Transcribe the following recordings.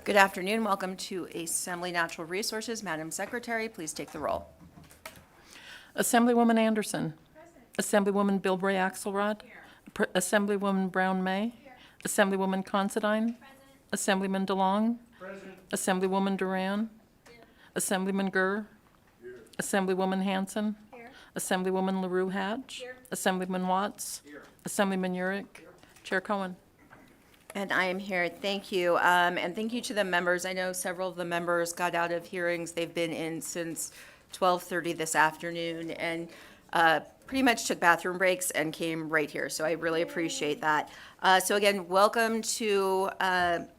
Good afternoon. Welcome to Assembly Natural Resources. Madam Secretary, please take the roll. Assemblywoman Anderson. Assemblywoman Bilbray Axelrod. Assemblywoman Brown May. Assemblywoman Considine. Assemblyman DeLong. Assemblywoman Duran. Assemblyman Gurr. Assemblywoman Hanson. Assemblywoman LaRue Hatch. Assemblyman Watts. Assemblyman Urick. Chair Cohen. And I am here. Thank you. And thank you to the members. I know several of the members got out of hearings. They've been in since 12:30 this afternoon and pretty much took bathroom breaks and came right here. So I really appreciate that. So again, welcome to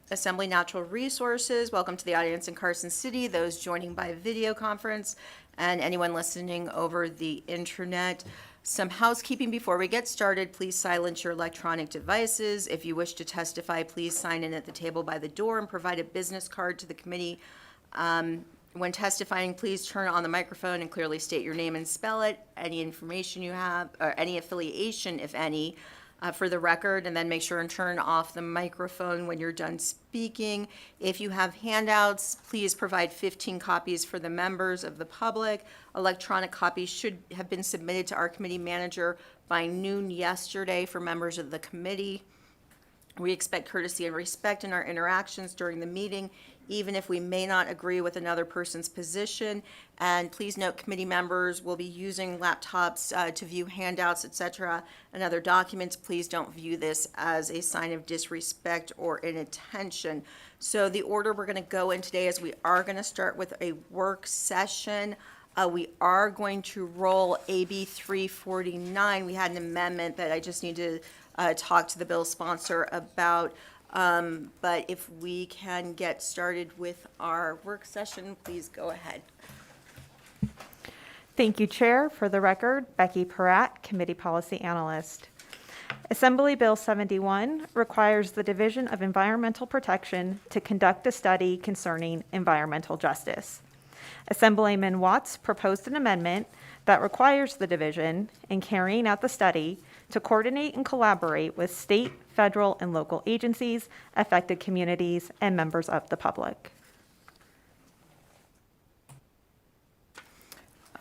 Assembly Natural Resources. Welcome to the audience in Carson City, those joining by video conference, and anyone listening over the internet. Some housekeeping before we get started. Please silence your electronic devices. If you wish to testify, please sign in at the table by the door and provide a business card to the committee. When testifying, please turn on the microphone and clearly state your name and spell it, any information you have, or any affiliation, if any, for the record, and then make sure and turn off the microphone when you're done speaking. If you have handouts, please provide 15 copies for the members of the public. Electronic copies should have been submitted to our committee manager by noon yesterday for members of the committee. We expect courtesy and respect in our interactions during the meeting, even if we may not agree with another person's position. And please note, committee members will be using laptops to view handouts, etc., and other documents. Please don't view this as a sign of disrespect or inattention. So the order we're going to go in today is we are going to start with a work session. We are going to roll AB 349. We had an amendment that I just need to talk to the bill sponsor about. But if we can get started with our work session, please go ahead. Thank you, Chair. For the record, Becky Peratt, Committee Policy Analyst. Assembly Bill 71 requires the Division of Environmental Protection to conduct a study concerning environmental justice. Assemblyman Watts proposed an amendment that requires the division, in carrying out the study, to coordinate and collaborate with state, federal, and local agencies, affected communities, and members of the public.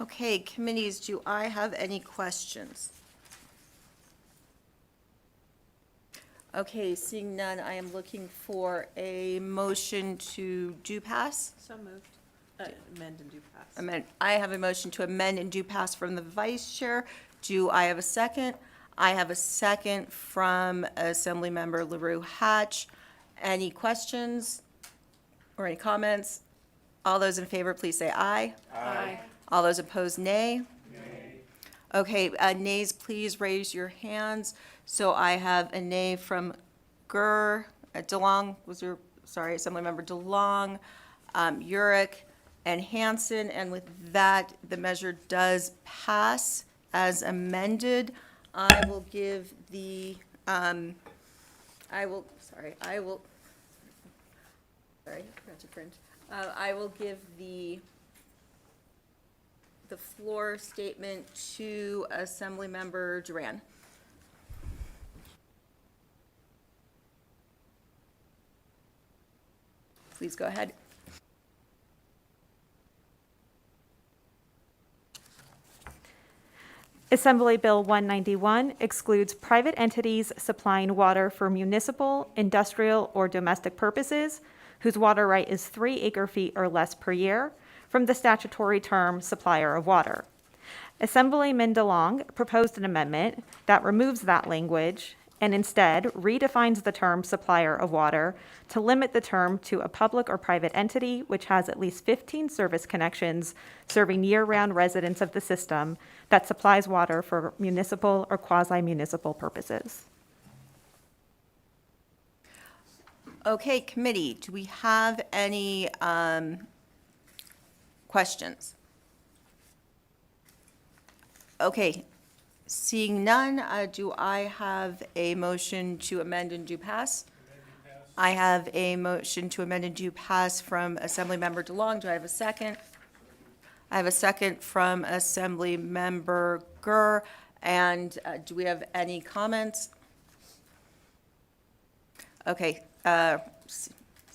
Okay, committees, do I have any questions? Okay, seeing none, I am looking for a motion to do pass. So moved. Amend and do pass. Amend. I have a motion to amend and do pass from the vice chair. Do I have a second? I have a second from Assemblymember LaRue Hatch. Any questions or any comments? All those in favor, please say aye. Aye. All those opposed, nay. Nay. Okay, nays, please raise your hands. So I have a nay from Gurr, DeLong, Assemblymember DeLong, Urick, and Hanson, and with that, the measure does pass as amended. I will give the, I will give the floor statement to Assemblymember Duran. Please go ahead. Assembly Bill 191 excludes private entities supplying water for municipal, industrial, or domestic purposes whose water right is 3 acre-feet or less per year from the statutory term supplier of water. Assemblyman DeLong proposed an amendment that removes that language and instead redefines the term supplier of water to limit the term to a public or private entity which has at least 15 service connections serving year-round residents of the system that supplies water for municipal or quasi-municipal purposes. Okay, committee, do we have any questions? Okay, seeing none, do I have a motion to amend and do pass? I have a motion to amend and do pass from Assemblymember DeLong. Do I have a second? I have a second from Assemblymember Gurr. And do we have any comments? Okay,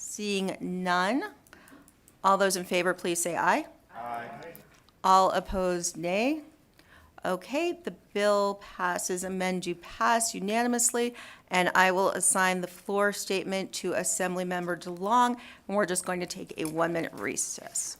Seeing none, all those in favor, please say aye. Aye. All opposed, nay. Okay, the bill passes, amend to pass unanimously, and I will assign the floor statement to Assemblymember DeLong, and we're just going to take a 1-minute recess.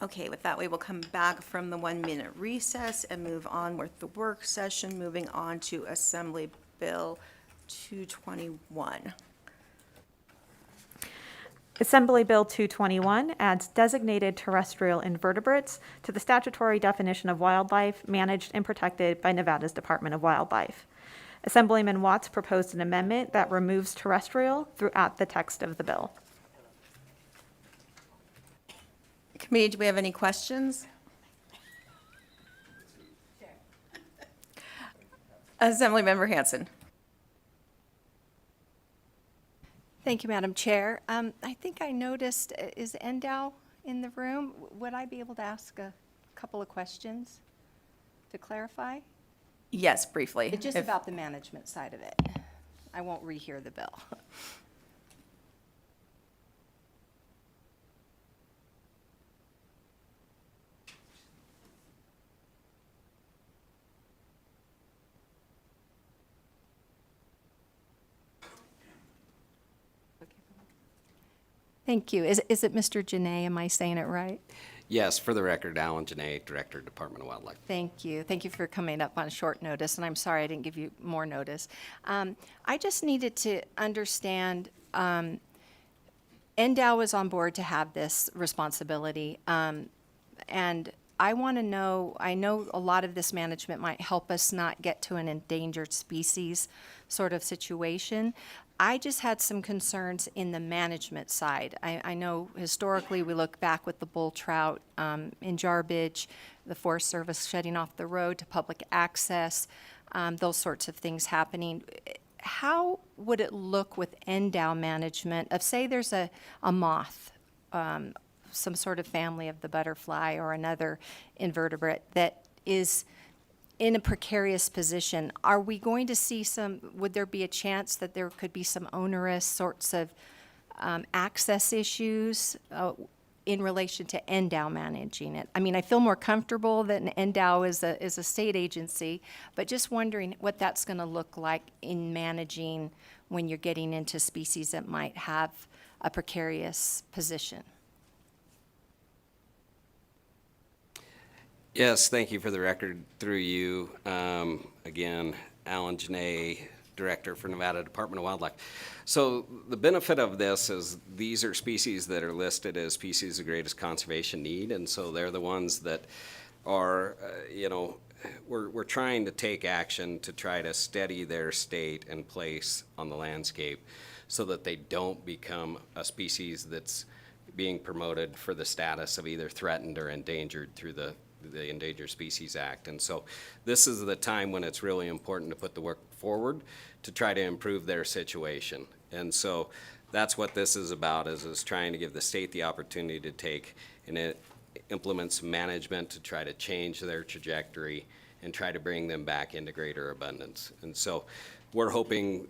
Okay, with that, we will come back from the 1-minute recess and move on with the work session, moving on to Assembly Bill 221. Assembly Bill 221 adds designated terrestrial invertebrates to the statutory definition of wildlife managed and protected by Nevada's Department of Wildlife. Assemblyman Watts proposed an amendment that removes terrestrial throughout the text of the bill. Committee, do we have any questions? Assemblymember Hanson. Thank you, Madam Chair. I think I noticed, is Endow in the room? Would I be able to ask a couple of questions? to clarify? Yes, briefly. It's just if- about the management side of it. I won't rehear the bill. Thank you. Is it Mr. Janae? Am I saying it right? Yes, for the record, Alan Janae, Director, Department of Wildlife. Thank you. Thank you for coming up on short notice, and I'm sorry I didn't give you more notice. I just needed to understand, NDOW is on board to have this responsibility, and I want to know, I know a lot of this management might help us not get to an endangered species sort of situation. I just had some concerns in the management side. I know historically, we look back with the bull trout in Jarbidge, the Forest Service shutting off the road to public access, those sorts of things happening. How would it look with NDOW management of, say, there's a moth, some sort of family of the butterfly or another invertebrate that is in a precarious position? Are we going to see would there be a chance that there could be some onerous sorts of access issues in relation to NDOW managing it? I mean, I feel more comfortable that NDOW is a state agency, but just wondering what that's going to look like in managing when you're getting into species that might have a precarious position. Yes, thank you for the record through you. Again, Alan Janae, Director for Nevada Department of Wildlife. So the benefit of this is these are species that are listed as species of greatest conservation need, and so they're the ones that are, we're trying to take action to try to steady their state and place on the landscape so that they don't become a species that's being promoted for the status of either threatened or endangered through the Endangered Species Act. And so this is the time when it's really important to put the work forward to try to improve their situation. And so that's what this is about, is trying to give the state the opportunity to take and implement some management to try to change their trajectory and try to bring them back into greater abundance. And so we're hoping,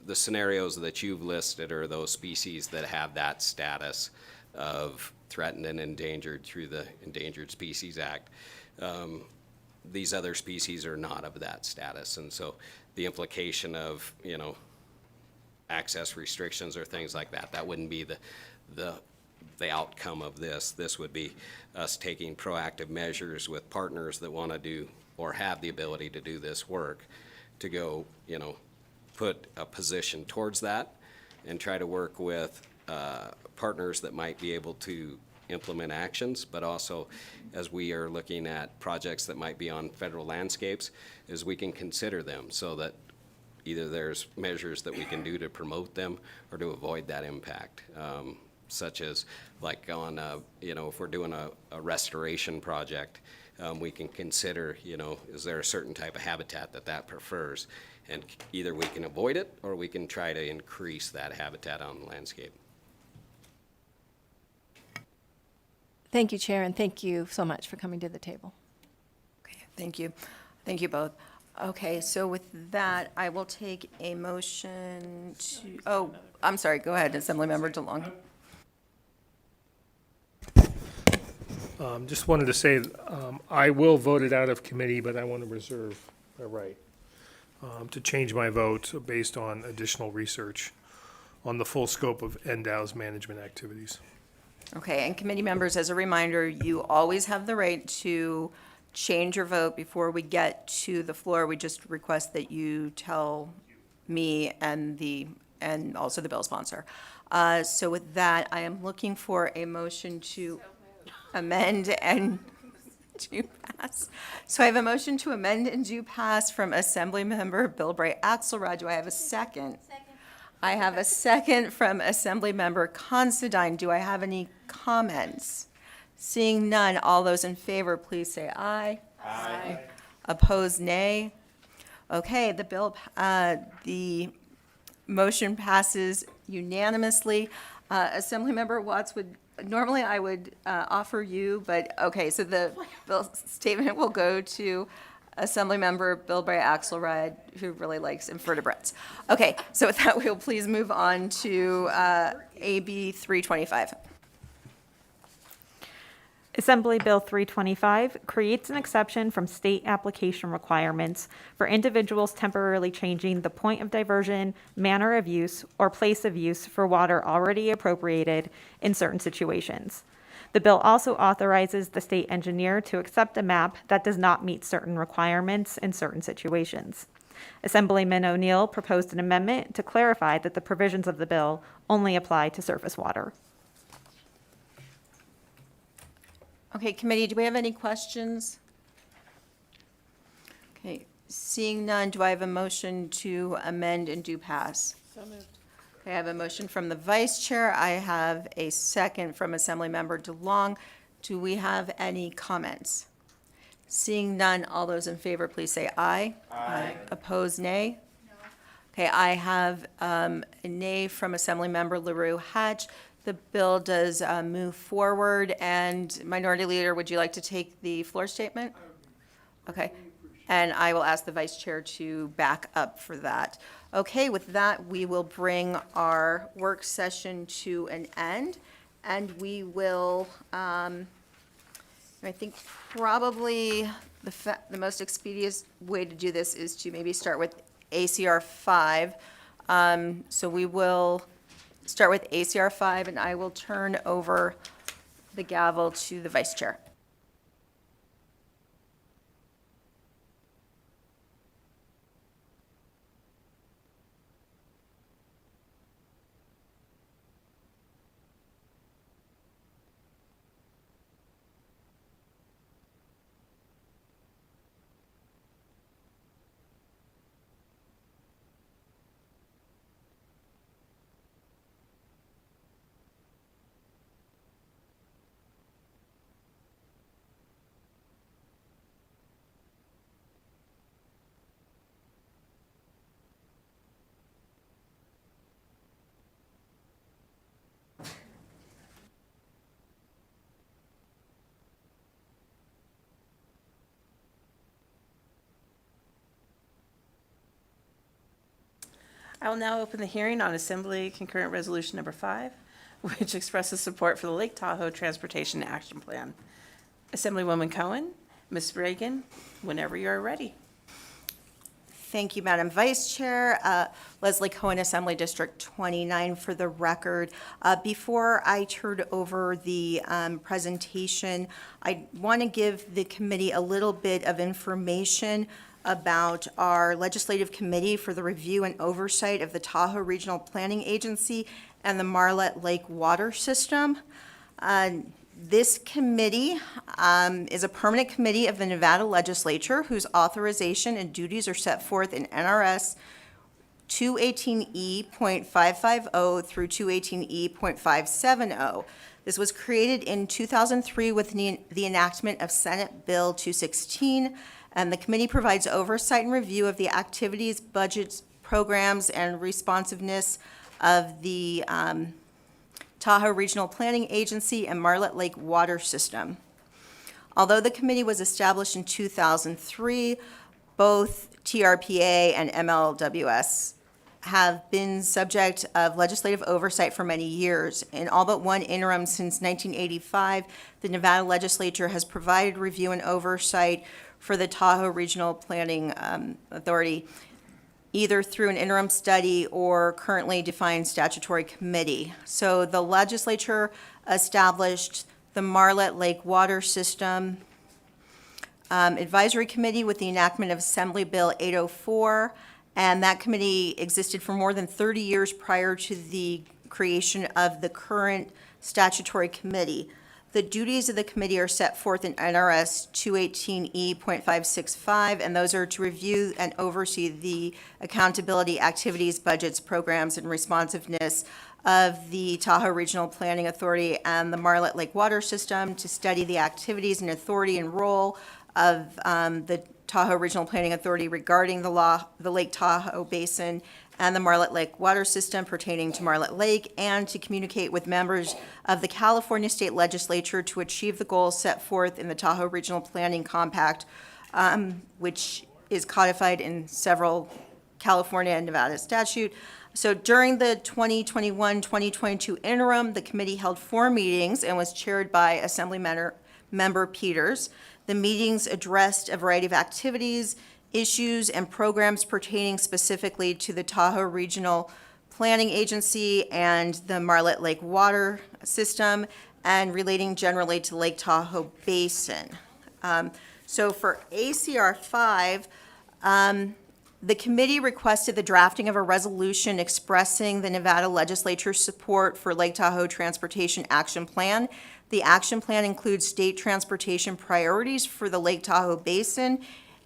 the scenarios that you've listed are those species that have that status of threatened and endangered through the Endangered Species Act. These other species are not of that status, and so the implication of, access restrictions or things like that, that wouldn't be the outcome of this. This would be us taking proactive measures with partners that want to do or have the ability to do this work to go, put a position towards that and try to work with partners that might be able to implement actions, but also as we are looking at projects that might be on federal landscapes, is we can consider them so that either there's measures that we can do to promote them or to avoid that impact, such as like on, if we're doing a restoration project, we can consider, is there a certain type of habitat that prefers? And either we can avoid it or we can try to increase that habitat on the landscape. Thank you, Chair, and thank you so much for coming to the table. Okay, thank you. Thank you both. Okay, so with that, I will take a motion to, I'm sorry, go ahead, Assemblymember DeLong. Just wanted to say, I will vote it out of committee, but I want to reserve my right to change my vote based on additional research on the full scope of NDOW's management activities. Okay, and committee members, as a reminder, you always have the right to change your vote before we get to the floor. We just request that you tell me and also the bill sponsor. So with that, I am looking for a motion to amend and to pass. So I have a motion to amend and do pass from Assemblymember Bilbray Axelrod. Do I have a second? I have a second from Assemblymember Considine. Do I have any comments? Seeing none, all those in favor, please say aye. Aye. Opposed, nay. Okay, the motion passes unanimously. Assemblymember Watts, would normally I would offer you, but, okay, so the bill statement will go to Assemblymember Bilbray Axelrod, who really likes invertebrates. Okay, so with that, we'll please move on to AB 325. Assembly Bill 325 creates an exception from state application requirements for individuals temporarily changing the point of diversion, manner of use, or place of use for water already appropriated in certain situations. The bill also authorizes the state engineer to accept a map that does not meet certain requirements in certain situations. Assemblyman O'Neill proposed an amendment to clarify that the provisions of the bill only apply to surface water. Okay, committee, do we have any questions? Okay, seeing none, do I have a motion to amend and do pass? So moved. Okay, I have a motion from the vice chair. I have a second from Assemblymember DeLong. Do we have any comments? Seeing none, all those in favor, please say aye. Aye. Opposed, nay? No. Okay, I have a nay from Assemblymember LaRue Hatch. The bill does move forward, and Minority Leader, would you like to take the floor statement? Okay, and I will ask the vice chair to back up for that. Okay, with that, we will bring our work session to an end, and we will, I think probably the most expedient way to do this is to maybe start with ACR 5. So we will start with ACR 5, and I will turn over the gavel to the vice chair. I will now open the hearing on Assembly Concurrent Resolution Number 5, which expresses support for the Lake Tahoe Transportation Action Plan. Assemblywoman Cohen, Ms. Reagan, whenever you are ready. Thank you, Madam Vice Chair. Leslie Cohen, Assembly District 29 for the record. Before I turn over the presentation, I want to give the committee a little bit of information about our Legislative Committee for the Review and Oversight of the Tahoe Regional Planning Agency and the Marlette Lake Water System. This committee is a permanent committee of the Nevada Legislature whose authorization and duties are set forth in NRS 218E.550 through 218E.570. This was created in 2003 with the enactment of Senate Bill 216, and the committee provides oversight and review of the activities, budgets, programs, and responsiveness of the Tahoe Regional Planning Agency and Marlette Lake Water System. Although the committee was established in 2003, both TRPA and MLWS have been subject of legislative oversight for many years. In all but one interim since 1985, the Nevada Legislature has provided review and oversight for the Tahoe Regional Planning Authority, either through an interim study or currently defined statutory committee. So the legislature established the Marlette Lake Water System Advisory Committee with the enactment of Assembly Bill 804, and that committee existed for more than 30 years prior to the creation of the current statutory committee. The duties of the committee are set forth in NRS 218E.565, and those are to review and oversee the accountability, activities, budgets, programs, and responsiveness of the Tahoe Regional Planning Authority and the Marlette Lake Water System, to study the activities and authority and role of the Tahoe Regional Planning Authority regarding the Lake Tahoe Basin and the Marlet Lake water system pertaining to Marlet Lake, and to communicate with members of the California State Legislature to achieve the goals set forth in the Tahoe Regional Planning Compact, which is codified in several California and Nevada statute. So during the 2021-2022 interim, the committee held 4 meetings and was chaired by Member Peters. The meetings addressed a variety of activities, issues, and programs pertaining specifically to the Tahoe Regional Planning Agency and the Marlet Lake water system, and relating generally to Lake Tahoe Basin. So for ACR 5, the committee requested the drafting of a resolution expressing the Nevada Legislature's support for Lake Tahoe Transportation Action Plan. The action plan includes state transportation priorities for the Lake Tahoe Basin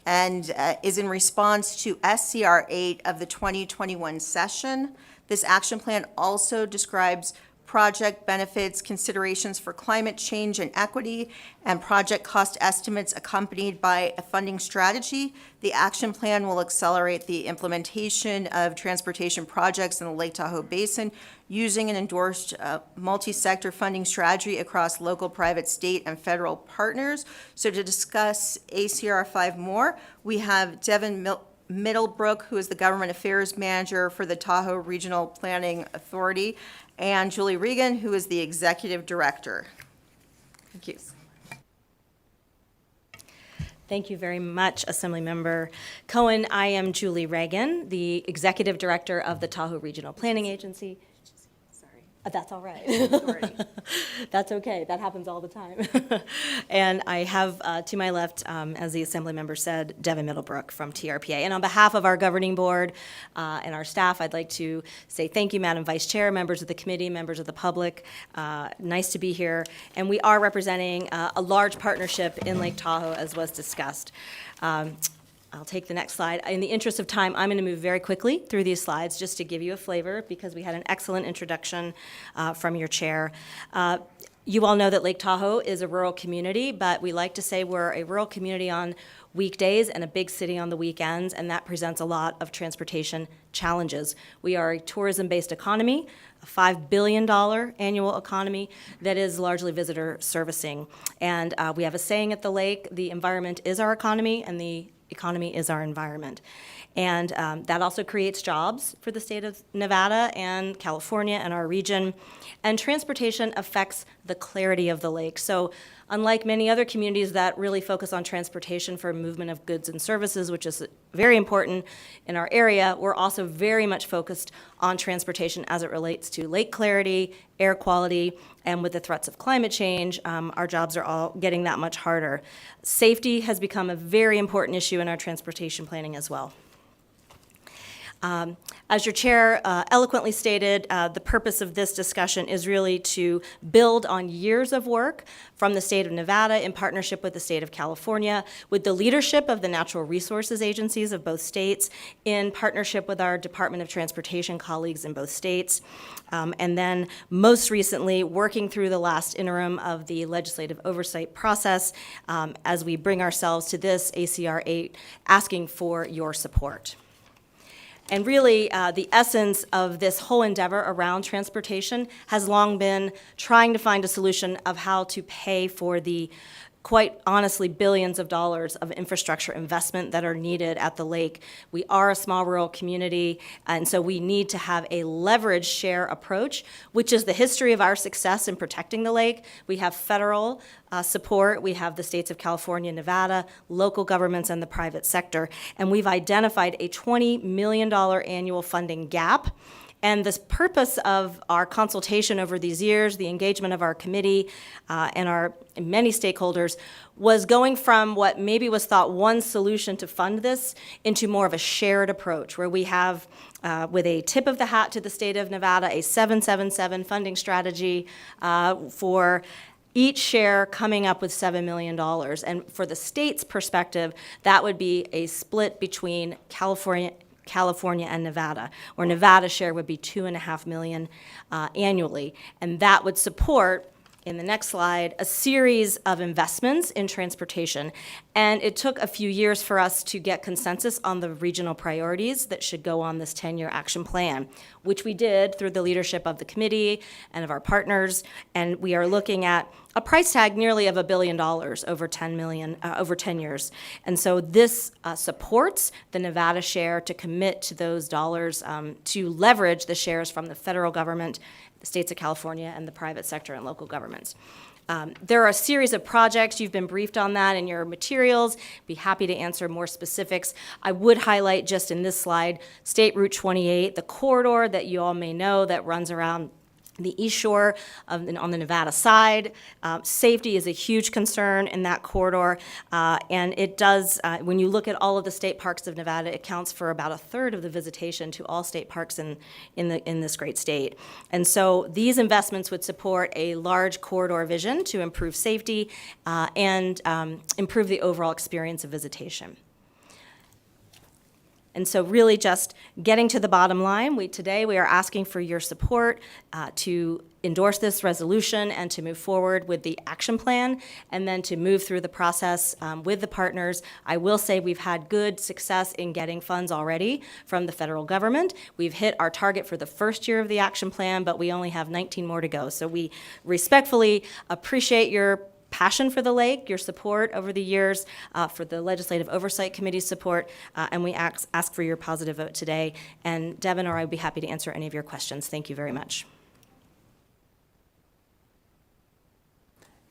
and is in response to SCR 8 of the 2021 session. This action plan also describes project benefits, considerations for climate change and equity, and project cost estimates accompanied by a funding strategy. The action plan will accelerate the implementation of transportation projects in the Lake Tahoe Basin using an endorsed multi-sector funding strategy across local, private, state, and federal partners. So to discuss ACR 5 more, we have Devin Middlebrook, who is the Government Affairs Manager for the Tahoe Regional Planning Authority, and Julie Regan, who is the Executive Director. Thank you. Thank you very much, Assemblymember Cohen. I am Julie Reagan, the Executive Director of the Tahoe Regional Planning Agency. Sorry. That's all right. That's okay. That happens all the time. And I have to my left, as the Assemblymember said, Devin Middlebrook from TRPA. And on behalf of our governing board and our staff, I'd like to say thank you, Madam Vice Chair, members of the committee, members of the public. Nice to be here. And we are representing a large partnership in Lake Tahoe, as was discussed. I'll take the next slide. In the interest of time, I'm going to move very quickly through these slides just to give you a flavor, because we had an excellent introduction from your chair. You all know that Lake Tahoe is a rural community, but we like to say we're a rural community on weekdays and a big city on the weekends, and that presents a lot of transportation challenges. We are a tourism-based economy, a $5 billion annual economy that is largely visitor servicing. And we have a saying at the lake: the environment is our economy, and the economy is our environment. And that also creates jobs for the state of Nevada and California and our region. And transportation affects the clarity of the lake. So unlike many other communities that really focus on transportation for movement of goods and services, which is very important in our area, we're also very much focused on transportation as it relates to lake clarity, air quality, and with the threats of climate change, our jobs are all getting that much harder. Safety has become a very important issue in our transportation planning as well. As your chair eloquently stated, the purpose of this discussion is really to build on years of work from the state of Nevada in partnership with the state of California, with the leadership of the natural resources agencies of both states, in partnership with our Department of Transportation colleagues in both states, and then most recently working through the last interim of the legislative oversight process as we bring ourselves to this ACR 8, asking for your support. And really, the essence of this whole endeavor around transportation has long been trying to find a solution of how to pay for the, quite honestly, billions of dollars of infrastructure investment that are needed at the lake. We are a small rural community, and so we need to have a leverage share approach, which is the history of our success in protecting the lake. We have federal support, we have the states of California, Nevada, local governments, and the private sector, and we've identified a $20 million annual funding gap. And the purpose of our consultation over these years, the engagement of our committee and our many stakeholders, was going from what maybe was thought one solution to fund this into more of a shared approach, where we have, with a tip of the hat to the state of Nevada, a 777 funding strategy for each share coming up with $7 million. And for the state's perspective, that would be a split between California and Nevada, where Nevada's share would be $2.5 million annually. And that would support in the next slide, a series of investments in transportation. And it took a few years for us to get consensus on the regional priorities that should go on this 10-year action plan, which we did through the leadership of the committee and of our partners. And we are looking at a price tag nearly of $1 billion over 10 years. And so this supports the Nevada share to commit to those dollars to leverage the shares from the federal government, the states of California, and the private sector and local governments. There are a series of projects. You've been briefed on that in your materials. Be happy to answer more specifics. I would highlight just in this slide, State Route 28, the corridor that you all may know that runs around the east shore on the Nevada side. Safety is a huge concern in that corridor, and it does, when you look at all of the state parks of Nevada, it counts for about a third of the visitation to all state parks in this great state. And so these investments would support a large corridor vision to improve safety and improve the overall experience of visitation. And so really just getting to the bottom line, today we are asking for your support to endorse this resolution and to move forward with the action plan and then to move through the process with the partners. I will say we've had good success in getting funds already from the federal government. We've hit our target for the first year of the action plan, but we only have 19 more to go. So we respectfully appreciate your passion for the lake, your support over the years, for the Legislative Oversight Committee's support, and we ask for your positive vote today. And Devin or I would be happy to answer any of your questions. Thank you very much.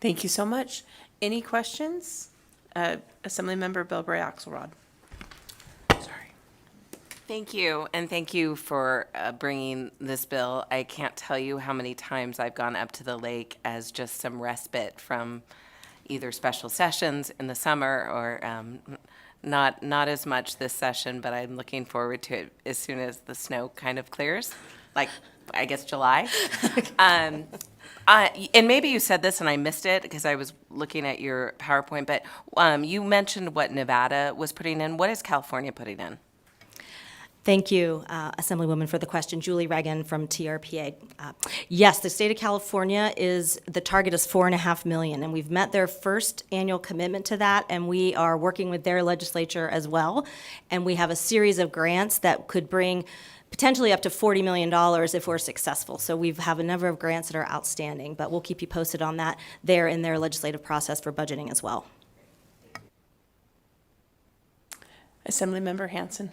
Thank you so much. Any questions? Assemblymember Bilbray Axelrod. Sorry. Thank you, and thank you for bringing this bill. I can't tell you how many times I've gone up to the lake as just some respite from either special sessions in the summer or not as much this session, but I'm looking forward to it as soon as the snow kind of clears, like, I guess, July. And maybe you said this and I missed it because I was looking at your PowerPoint, but you mentioned what Nevada was putting in. What is California putting in? Thank you, Assemblywoman, for the question. Julie Reagan from TRPA. Yes, the state of California the target is $4.5 million, and we've met their first annual commitment to that, and we are working with their legislature as well. And we have a series of grants that could bring potentially up to $40 million if we're successful. So we have a number of grants that are outstanding, but we'll keep you posted on that there in their legislative process for budgeting as well. Assemblymember Hanson.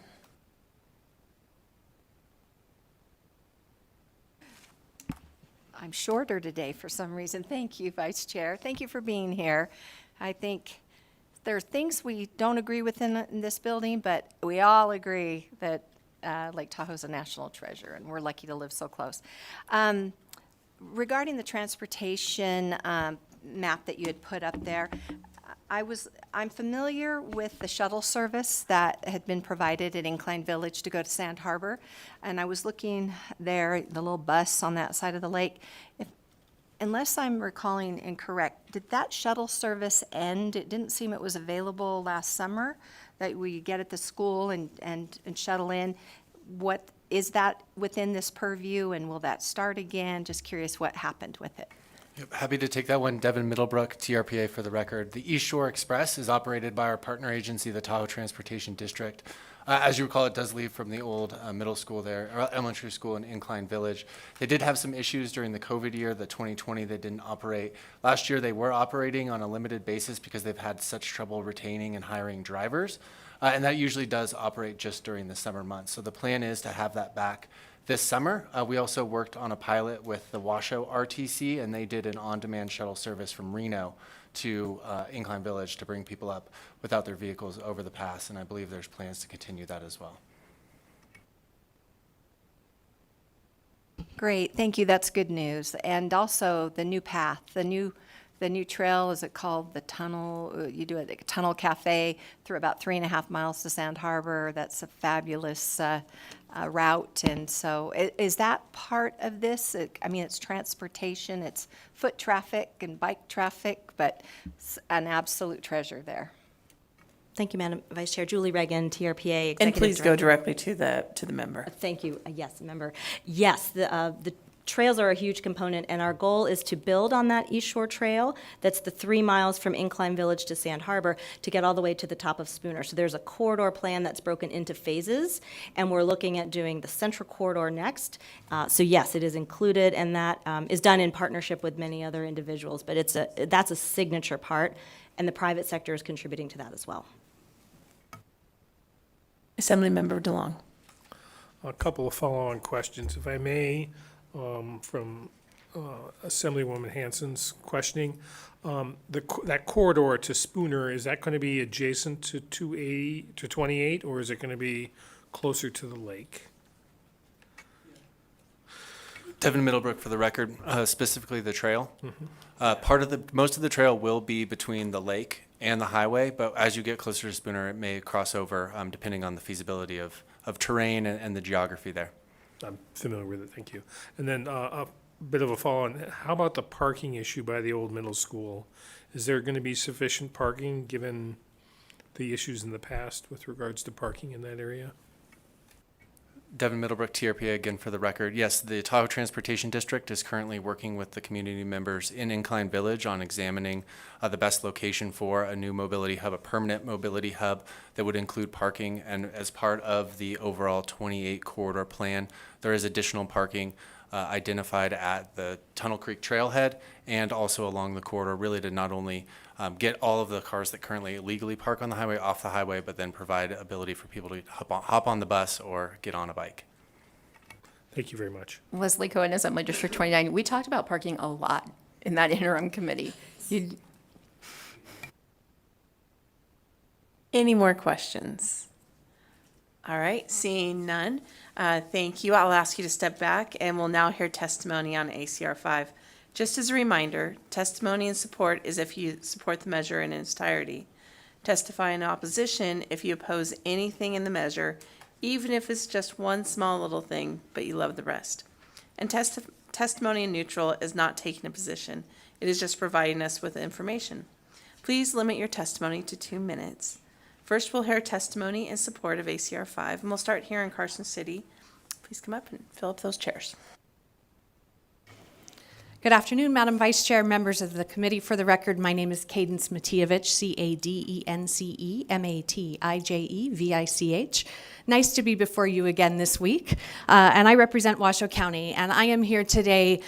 I'm shorter today for some reason. Thank you, Vice Chair. Thank you for being here. I think there are things we don't agree with in this building, but we all agree that Lake Tahoe's a national treasure, and we're lucky to live so close. Regarding the transportation map that you had put up there, I'm familiar with the shuttle service that had been provided at Incline Village to go to Sand Harbor, and I was looking there, the little bus on that side of the lake. Unless I'm recalling incorrect, did that shuttle service end? It didn't seem it was available last summer, that we get at the school and shuttle in. What is that within this purview, and will that start again? Just curious what happened with it. Yep, happy to take that one. Devin Middlebrook, TRPA for the record. The East Shore Express is operated by our partner agency, the Tahoe Transportation District. As you recall, it does leave from the old middle school there, or elementary school in Incline Village. They did have some issues during the COVID year, the 2020, they didn't operate. Last year, they were operating on a limited basis because they've had such trouble retaining and hiring drivers. And that usually does operate just during the summer months. So the plan is to have that back this summer. We also worked on a pilot with the Washoe RTC, and they did an on-demand shuttle service from Reno to Incline Village to bring people up without their vehicles over the pass, and I believe there's plans to continue that as well. Great, thank you, that's good news. And also the new path, the new trail, is it called the tunnel? You do it at Tunnel Cafe through about 3.5 miles to Sand Harbor. That's a fabulous route. And so is that part of this? I mean, it's transportation, it's foot traffic and bike traffic, but it's an absolute treasure there. Thank you, Madam Vice Chair. Julie Reagan, TRPA, Executive And please go Director. directly to the member. Thank you. Yes, member. Yes, the trails are a huge component, and our goal is to build on that East Shore Trail. That's the 3 miles from Incline Village to Sand Harbor to get all the way to the top of Spooner. So there's a corridor plan that's broken into phases, and we're looking at doing the central corridor next. So yes, it is included, and that is done in partnership with many other individuals, but that's a signature part, and the private sector is contributing to that as well. Assemblymember DeLong. A couple of follow-on questions, if I may, from Assemblywoman Hanson's questioning. That corridor to Spooner, is that going to be adjacent to 280, to 28, or is it going to be closer to the lake? Devin Middlebrook for the record, specifically the trail. Most of the trail will be between the lake and the highway, but as you get closer to Spooner, it may cross over, depending on the feasibility of terrain and the geography there. I'm familiar with it, thank you. And then a bit of a follow-on, how about the parking issue by the old middle school? Is there going to be sufficient parking, given the issues in the past with regards to parking in that area? Devin Middlebrook, TRPA, again for the record. Yes, the Tahoe Transportation District is currently working with the community members in Incline Village on examining the best location for a new mobility hub, a permanent mobility hub that would include parking. And as part of the overall 28 corridor plan, there is additional parking identified at the Tunnel Creek Trailhead and also along the corridor, really to not only get all of the cars that currently illegally park on the highway off the highway, but then provide ability for people to hop on the bus or get on a bike. Thank you very much. Leslie Cohen, Assembly District 29. We talked about parking a lot in that interim committee. Any more questions? All right, seeing none, thank you. I'll ask you to step back, and we'll now hear testimony on ACR 5. Just as a reminder, testimony in support is if you support the measure in its entirety. Testify in opposition if you oppose anything in the measure, even if it's just one small little thing, but you love the rest. And testimony in neutral is not taking a position. It is just providing us with information. Please limit your testimony to 2 minutes. First, we'll hear testimony in support of ACR 5, and we'll start here in Carson City. Please come up and fill up those chairs. Good afternoon, Madam Vice Chair, members of the committee. For the record, my name is Cadence Matijevich, Cadence Nice to be before you again this week. And I represent Washoe County, and I am here today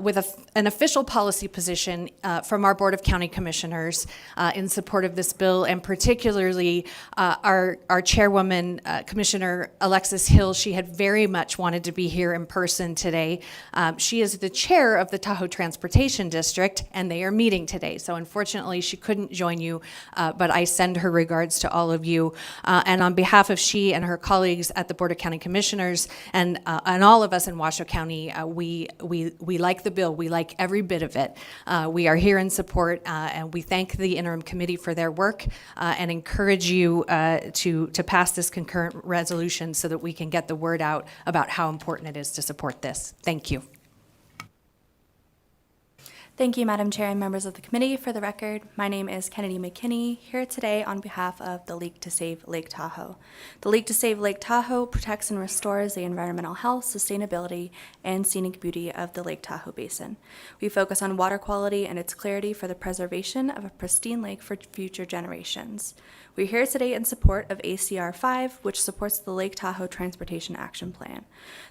with an official policy position from our Board of County Commissioners in support of this bill, and particularly our chairwoman, Commissioner Alexis Hill. She had very much wanted to be here in person today. She is the chair of the Tahoe Transportation District, and they are meeting today. So unfortunately, she couldn't join you, but I send her regards to all of you. And on behalf of she and her colleagues at the Board of County Commissioners and all of us in Washoe County, we like the bill. We like every bit of it. We are here in support, and we thank the interim committee for their work and encourage you to pass this concurrent resolution so that we can get the word out about how important it is to support this. Thank you. Thank you, Madam Chair and members of the committee. For the record, my name is Kennedy McKinney, here today on behalf of the League to Save Lake Tahoe. The League to Save Lake Tahoe protects and restores the environmental health, sustainability, and scenic beauty of the Lake Tahoe Basin. We focus on water quality and its clarity for the preservation of a pristine lake for future generations. We're here today in support of ACR 5, which supports the Lake Tahoe Transportation Action Plan.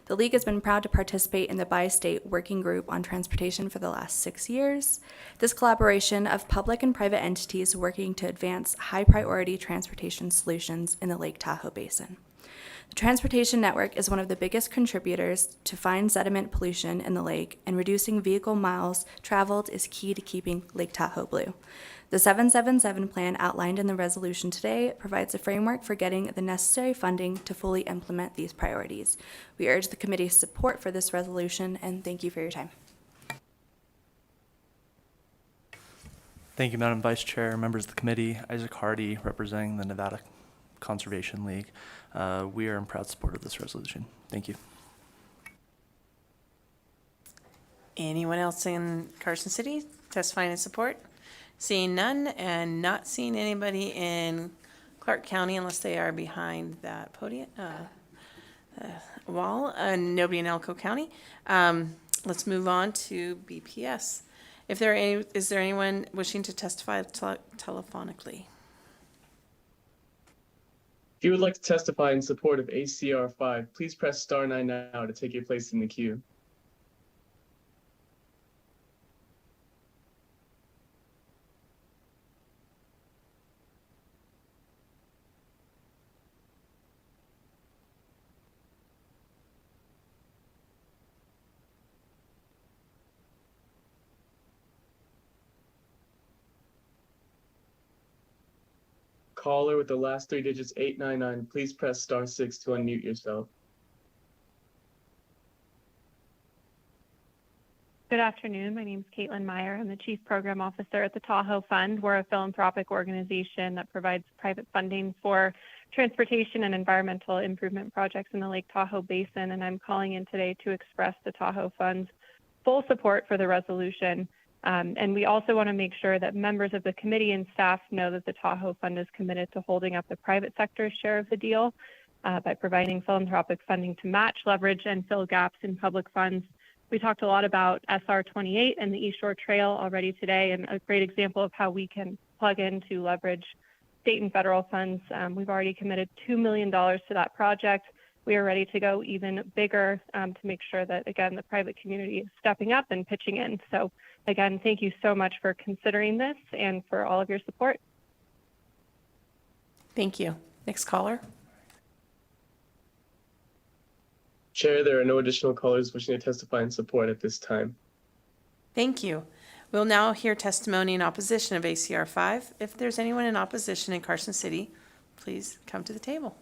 The League has been proud to participate in the Bi-State Working Group on Transportation for the last 6 years. This collaboration of public and private entities working to advance high-priority transportation solutions in the Lake Tahoe Basin. The transportation network is one of the biggest contributors to fine sediment pollution in the lake, and reducing vehicle miles traveled is key to keeping Lake Tahoe blue. The 777 plan outlined in the resolution today provides a framework for getting the necessary funding to fully implement these priorities. We urge the committee's support for this resolution, and thank you for your time. Thank you, Madam Vice Chair, members of the committee. Isaac Hardy, representing the Nevada Conservation League. We are in proud support of this resolution. Thank you. Anyone else in Carson City testifying in support? Seeing none, and not seeing anybody in Clark County unless they are behind that podium wall, and nobody in Elko County. Let's move on to BPS. Is there anyone wishing to testify telephonically? If you would like to testify in support of ACR 5, please press star 9 now to take your place in the queue. Caller with the last 3 digits 899, please press star 6 to unmute yourself. Good afternoon. My name is Caitlin Meyer. I'm the Chief Program Officer at the Tahoe Fund. We're a philanthropic organization that provides private funding for transportation and environmental improvement projects in the Lake Tahoe Basin, and I'm calling in today to express the Tahoe Fund's full support for the resolution. And we also want to make sure that members of the committee and staff know that the Tahoe Fund is committed to holding up the private sector's share of the deal by providing philanthropic funding to match, leverage, and fill gaps in public funds. We talked a lot about SR 28 and the East Shore Trail already today, and a great example of how we can plug in to leverage state and federal funds. We've already committed $2 million to that project. We are ready to go even bigger to make sure that, again, the private community is stepping up and pitching in. So again, thank you so much for considering this and for all of your support. Thank you. Next caller. Chair, there are no additional callers wishing to testify in support at this time. Thank you. We'll now hear testimony in opposition of ACR 5. If there's anyone in opposition in Carson City, please come to the table.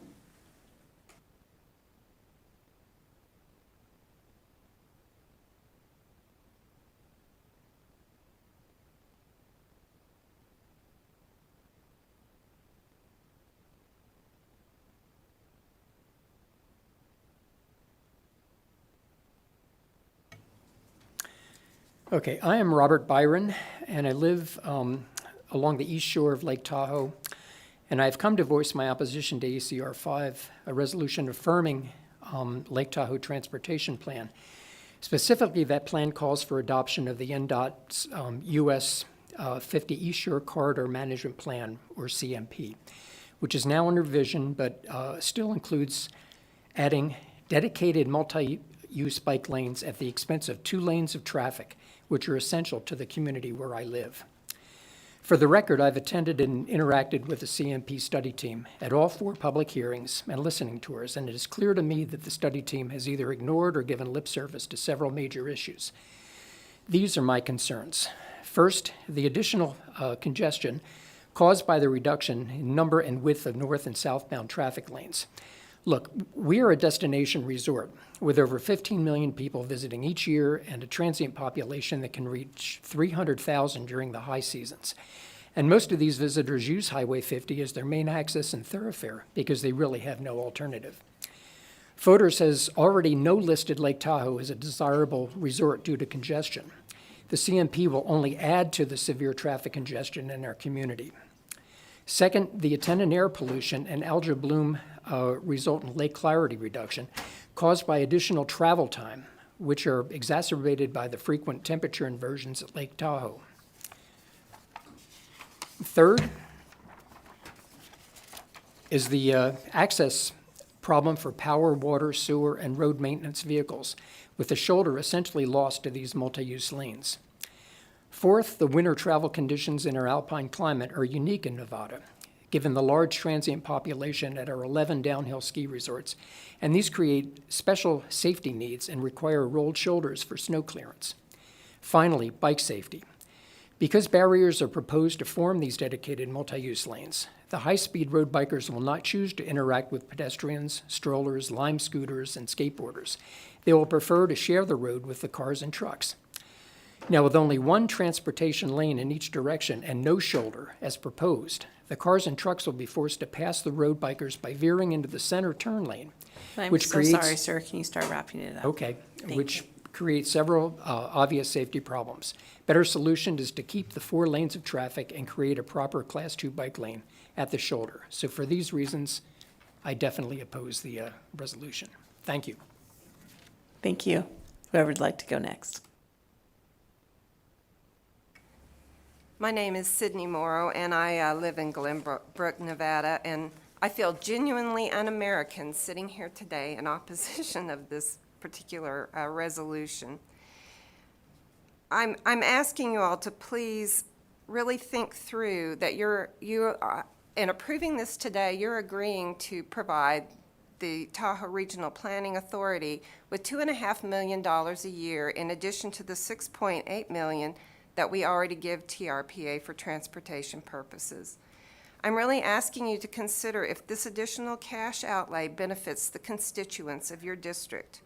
Okay, I am Robert Byron, and I live along the east shore of Lake Tahoe, and I've come to voice my opposition to ACR 5, a resolution affirming Lake Tahoe Transportation Plan. Specifically, that plan calls for adoption of the NDOT's US 50 East Shore Corridor Management Plan, or CMP, which is now under revision, but still includes adding dedicated multi-use bike lanes at the expense of 2 lanes of traffic, which are essential to the community where I live. For the record, I've attended and interacted with the CMP study team at all 4 public hearings and listening tours, and it is clear to me that the study team has either ignored or given lip service to several major issues. These are my concerns. First, the additional congestion caused by the reduction in number and width of north and southbound traffic lanes. Look, we are a destination resort with over 15 million people visiting each year and a transient population that can reach 300,000 during the high seasons. And most of these visitors use Highway 50 as their main access and thoroughfare because they really have no alternative. FOTURS has already no-listed Lake Tahoe as a desirable resort due to congestion. The CMP will only add to the severe traffic congestion in our community. Second, the attendant air pollution and algal bloom result in lake clarity reduction caused by additional travel time, which are exacerbated by the frequent temperature inversions at Lake Tahoe. Third is the access problem for power, water, sewer, and road maintenance vehicles, with the shoulder essentially lost to these multi-use lanes. Fourth, the winter travel conditions in our alpine climate are unique in Nevada, given the large transient population at our 11 downhill ski resorts, and these create special safety needs and require rolled shoulders for snow clearance. Finally, bike safety. Because barriers are proposed to form these dedicated multi-use lanes, the high-speed road bikers will not choose to interact with pedestrians, strollers, lime scooters, and skateboarders. They will prefer to share the road with the cars and trucks. Now, with only 1 transportation lane in each direction and no shoulder, as proposed, the cars and trucks will be forced to pass the road bikers by veering into the center turn lane, I'm which so creates... sorry, sir. Can you start wrapping it up? Okay, Thank which you. creates several obvious safety problems. Better solution is to keep the 4 lanes of traffic and create a proper Class 2 bike lane at the shoulder. So for these reasons, I definitely oppose the resolution. Thank you. Thank you. Whoever'd like to go next. My name is Sydney Morrow, and I live in Glenbrook, Nevada, and I feel genuinely un-American sitting here today in opposition of this particular resolution. I'm asking you all to please really think through that in approving this today, you're agreeing to provide the Tahoe Regional Planning Authority with $2.5 million a year in addition to the $6.8 million that we already give TRPA for transportation purposes. I'm really asking you to consider if this additional cash outlay benefits the constituents of your district.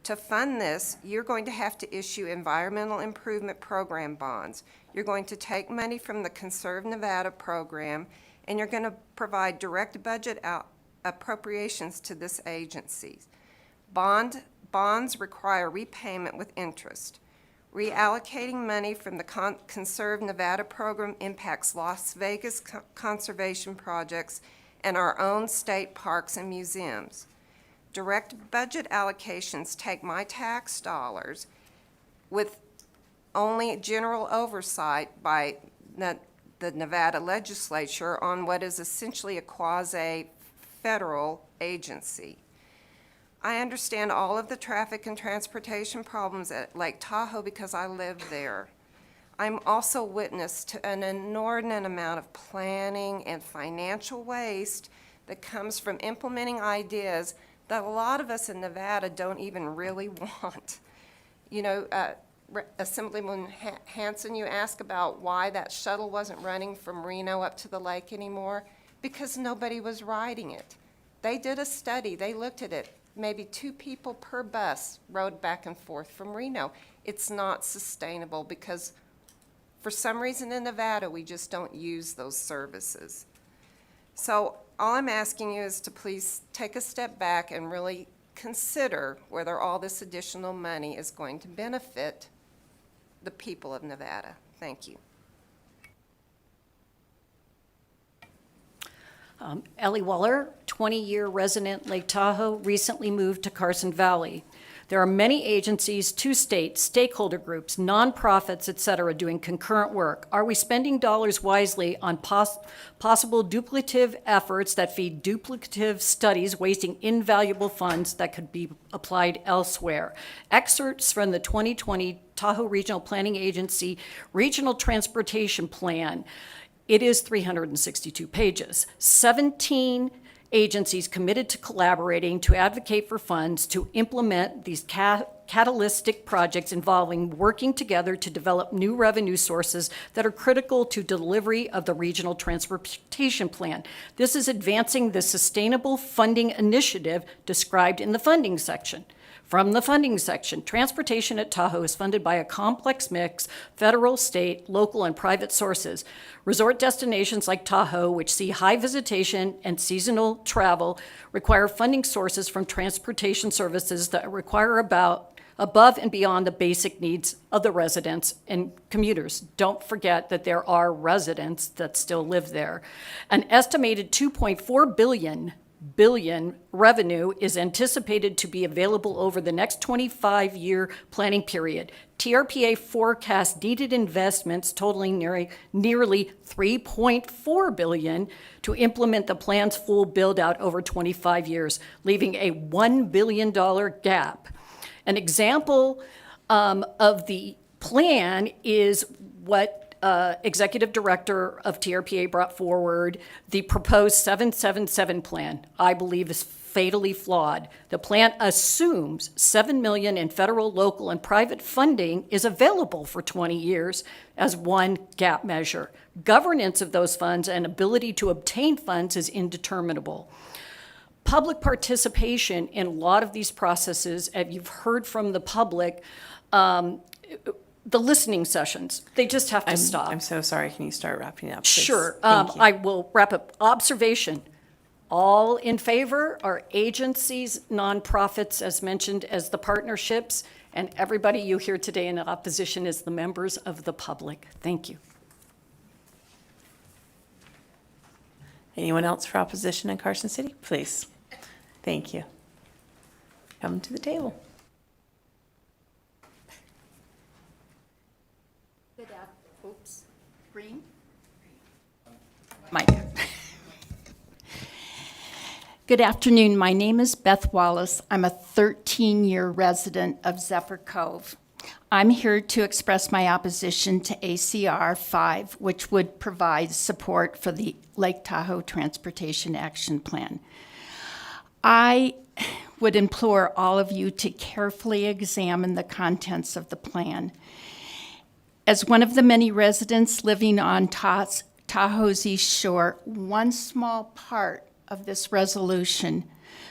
To fund this, you're going to have to issue environmental improvement program bonds. You're going to take money from the Conserve Nevada program, and you're going to provide direct budget appropriations to this agency. Bonds require repayment with interest. Reallocating money from the Conserve Nevada program impacts Las Vegas conservation projects and our own state parks and museums. Direct budget allocations take my tax dollars with only general oversight by the Nevada Legislature on what is essentially a quasi-federal agency. I understand all of the traffic and transportation problems at Lake Tahoe because I live there. I'm also witness to an inordinate amount of planning and financial waste that comes from implementing ideas that a lot of us in Nevada don't even really want. You know, Assemblyman Hanson, you ask about why that shuttle wasn't running from Reno up to the lake anymore. Because nobody was riding it. They did a study, they looked at it. Maybe 2 people per bus rode back and forth from Reno. It's not sustainable because for some reason in Nevada, we just don't use those services. So all I'm asking you is to please take a step back and really consider whether all this additional money is going to benefit the people of Nevada. Thank you. Ellie Weller, 20-year resident, Lake Tahoe, recently moved to Carson Valley. There are many agencies, 2 states, stakeholder groups, nonprofits, et cetera, doing concurrent work. Are we spending dollars wisely on possible duplicative efforts that feed duplicative studies, wasting invaluable funds that could be applied elsewhere? Excerpts from the 2020 Tahoe Regional Planning Agency Regional Transportation Plan. It is 362 pages. 17 agencies committed to collaborating to advocate for funds to implement these catalytic projects involving working together to develop new revenue sources that are critical to delivery of the regional transportation plan. This is advancing the sustainable funding initiative described in the funding section. From the funding section, transportation at Tahoe is funded by a complex mix, federal, state, local, and private sources. Resort destinations like Tahoe, which see high visitation and seasonal travel, require funding sources from transportation services that require above and beyond the basic needs of the residents and commuters. Don't forget that there are residents that still live there. An estimated $2.4 billion revenue is anticipated to be available over the next 25-year planning period. TRPA forecasts needed investments totaling nearly $3.4 billion to implement the plan's full build-out over 25 years, leaving a $1 billion gap. An example of the plan is what Executive Director of TRPA brought forward. The proposed 777 plan, I believe, is fatally flawed. The plan assumes $7 million in federal, local, and private funding is available for 20 years as one gap measure. Governance of those funds and ability to obtain funds is indeterminable. Public participation in a lot of these processes, as you've heard from the public, the listening sessions, they just have to stop. I'm so sorry. Can you start wrapping up, please? Sure. Thank you. I will wrap up. Observation. All in favor are agencies, nonprofits, as mentioned, as the partnerships, and everybody you hear today in opposition is the members of the public. Thank you. Anyone else for opposition in Carson City? Please. Thank you. Come to the table. Green? Mike. Good afternoon. My name is Beth Wallace. I'm a 13-year resident of Zephyr Cove. I'm here to express my opposition to ACR 5, which would provide support for the Lake Tahoe Transportation Action Plan. I would implore all of you to carefully examine the contents of the plan. As one of the many residents living on Tahoe's East Shore, one small part of this resolution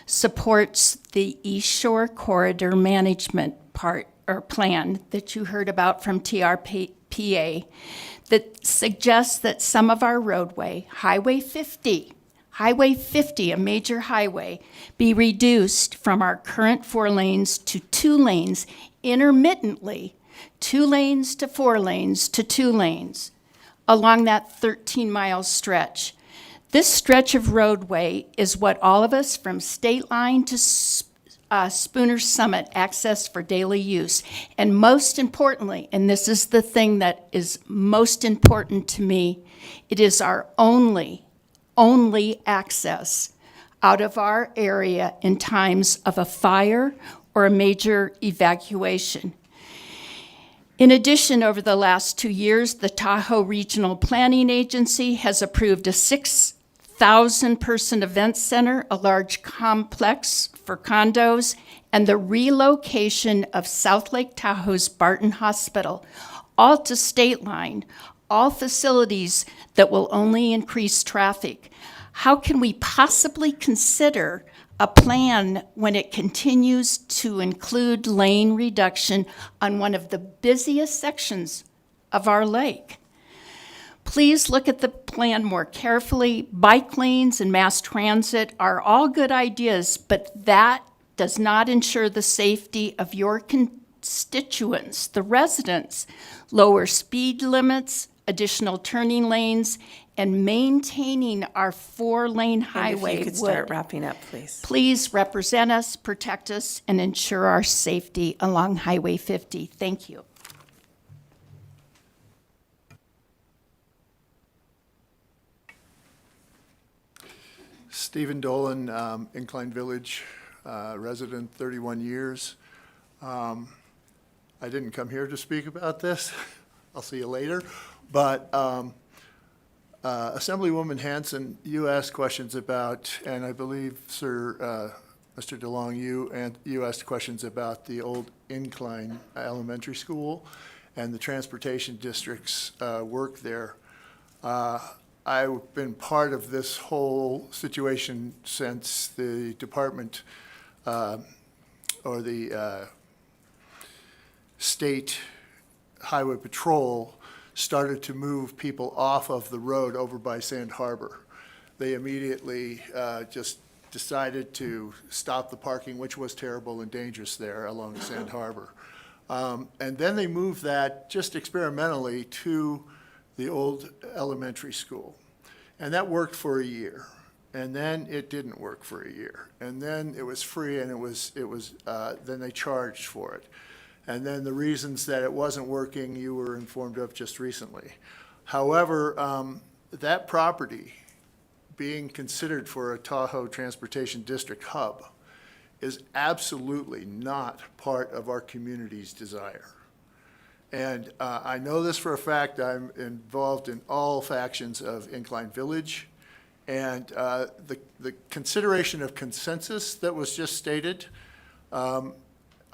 supports the East Shore Corridor Management plan that you heard about from TRPA that suggests that some of our roadway, Highway 50, a major highway, be reduced from our current 4 lanes to 2 lanes intermittently, 2 lanes to 4 lanes to 2 lanes along that 13-mile stretch. This stretch of roadway is what all of us from State Line to Spooner Summit access for daily use. And most importantly, and this is the thing that is most important to me, it is our only access out of our area in times of a fire or a major evacuation. In addition, over the last 2 years, the Tahoe Regional Planning Agency has approved a 6,000-person event center, a large complex for condos, and the relocation of South Lake Tahoe's Barton Hospital, all to State Line, all facilities that will only increase traffic. How can we possibly consider a plan when it continues to include lane reduction on one of the busiest sections of our lake? Please look at the plan more carefully. Bike lanes and mass transit are all good ideas, but that does not ensure the safety of your constituents, the residents. Lower speed limits, additional turning lanes, and maintaining our 4-lane highway And if you could start wrapping up, please. Please represent us, protect us, and ensure our safety along Highway 50. Thank you. Stephen Dolan, Incline Village resident, 31 years. I didn't come here to speak about this. I'll see you later. But Assemblywoman Hanson, you asked questions about, and I believe, Sir, Mr. DeLong, you asked questions about the old Incline Elementary School and the transportation district's work there. I've been part of this whole situation since the department or the state highway patrol started to move people off of the road over by Sand Harbor. They immediately just decided to stop the parking, which was terrible and dangerous there along Sand Harbor. And then they moved that just experimentally to the old elementary school. And that worked for a year. And then it didn't work for a year. And then it was free, and then they charged for it. And then the reasons that it wasn't working, you were informed of just recently. However, that property being considered for a Tahoe Transportation District hub is absolutely not part of our community's desire. And I know this for a fact. I'm involved in all factions of Incline Village. And the consideration of consensus that was just stated,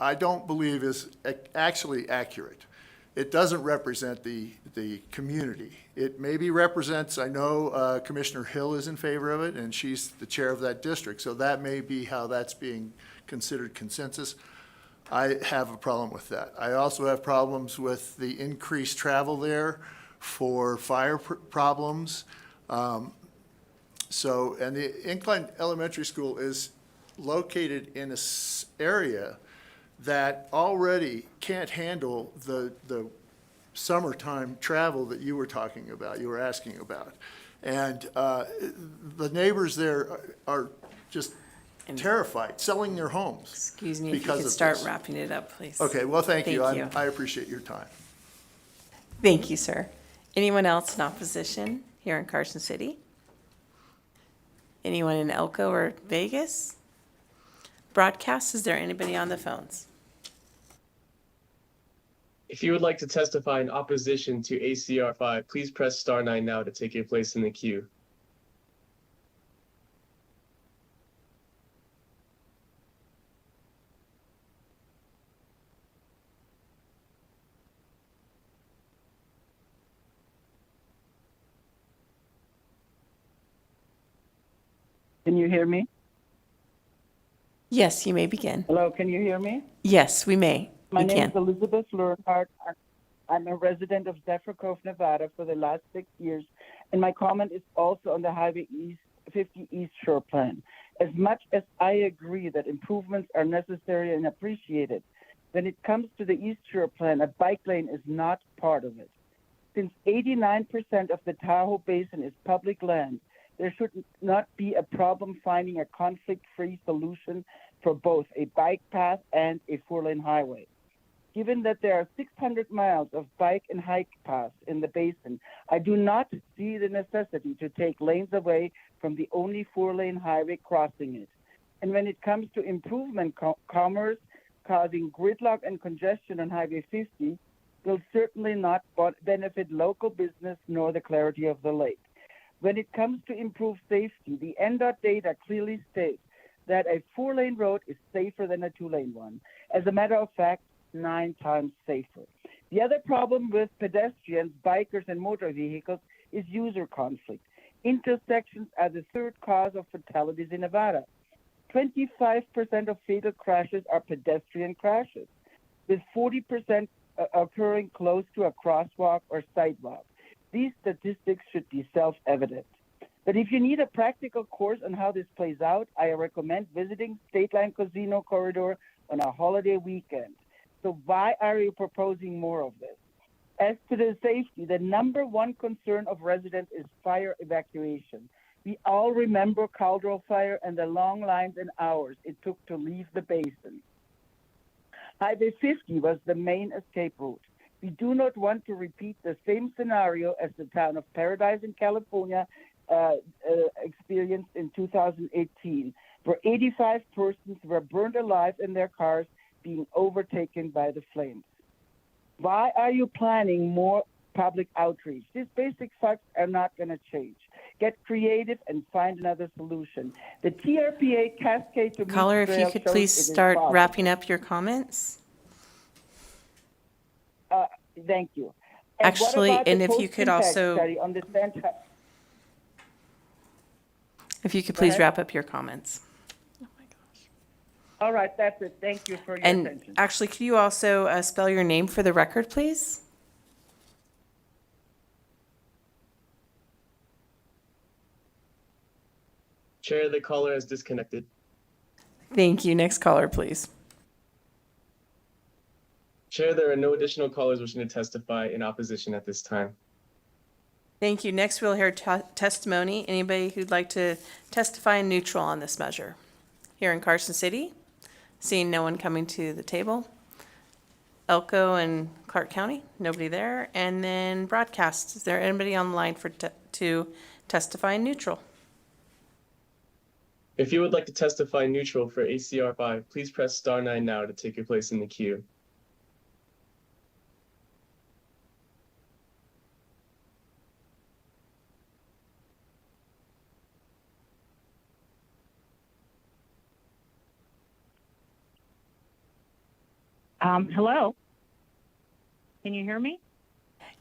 I don't believe is actually accurate. It doesn't represent the community. It maybe represents, I know Commissioner Hill is in favor of it, and she's the chair of that district, so that may be how that's being considered consensus. I have a problem with that. I also have problems with the increased travel there for fire problems. And the Incline Elementary School is located in an area that already can't handle the summertime travel that you were talking about, you were asking about. And the neighbors there are just terrified, selling their homes. Excuse me, if you could start wrapping it up, please. Okay, well, thank you. Thank you. I appreciate your time. Thank you, sir. Anyone else in opposition here in Carson City? Anyone in Elko or Vegas? Broadcast, is there anybody on the phones? If you would like to testify in opposition to ACR 5, please press star 9 now to take your place in the queue. Can you hear me? Yes, you may begin. Hello, can you hear me? Yes, we may. My We name can. is Elizabeth Lernhardt. I'm a resident of Zephyr Cove, Nevada for the last 6 years, and my comment is also on the Highway East 50 East Shore Plan. As much as I agree that improvements are necessary and appreciated, when it comes to the East Shore Plan, a bike lane is not part of it. Since 89% of the Tahoe Basin is public land, there should not be a problem finding a conflict-free solution for both a bike path and a four-lane highway. Given that there are 600 miles of bike and hike paths in the basin, I do not see the necessity to take lanes away from the only four-lane highway crossing it. And when it comes to improvement commerce causing gridlock and congestion on Highway 50, will certainly not benefit local business nor the clarity of the lake. When it comes to improved safety, the NDOT data clearly states that a four-lane road is safer than a two-lane one. As a matter of fact, 9 times safer. The other problem with pedestrians, bikers, and motor vehicles is user conflict. Intersections are the third cause of fatalities in Nevada. 25% of fatal crashes are pedestrian crashes, with 40% occurring close to a crosswalk or sidewalk. These statistics should be self-evident. But if you need a practical course on how this plays out, I recommend visiting State Line Casino Corridor on a holiday weekend. So why are you proposing more of this? As to the safety, the number one concern of residents is fire evacuation. We all remember Caldwell Fire and the long lines and hours it took to leave the basin. Highway 50 was the main escape route. We do not want to repeat the same scenario as the town of Paradise in California experienced in 2018, where 85 persons were burned alive in their cars being overtaken by the flames. Why are you planning more public outreach? These basic facts are not going to change. Get creative and find another solution. The TRPA Cascade to Caller, if you Trail could shows please it is start possible. wrapping up your comments. Thank you. Actually, what about the and if you could post-impact also- study on the If you could Go please ahead. wrap up your comments. All right, that's it. Thank you for your And attention. actually, could you also spell your name for the record, please? Chair, the caller has disconnected. Thank you. Next caller, please. Chair, there are no additional callers wishing to testify in opposition at this time. Thank you. Next, we'll hear testimony. Anybody who'd like to testify in neutral on this measure? Here in Carson City, seeing no one coming to the table. Elko and Clark County, nobody there. And then broadcast, is there anybody on the line to testify in neutral? If you would like to testify neutral for ACR 5, please press star 9 now to take your place in the queue. Hello. Can you hear me?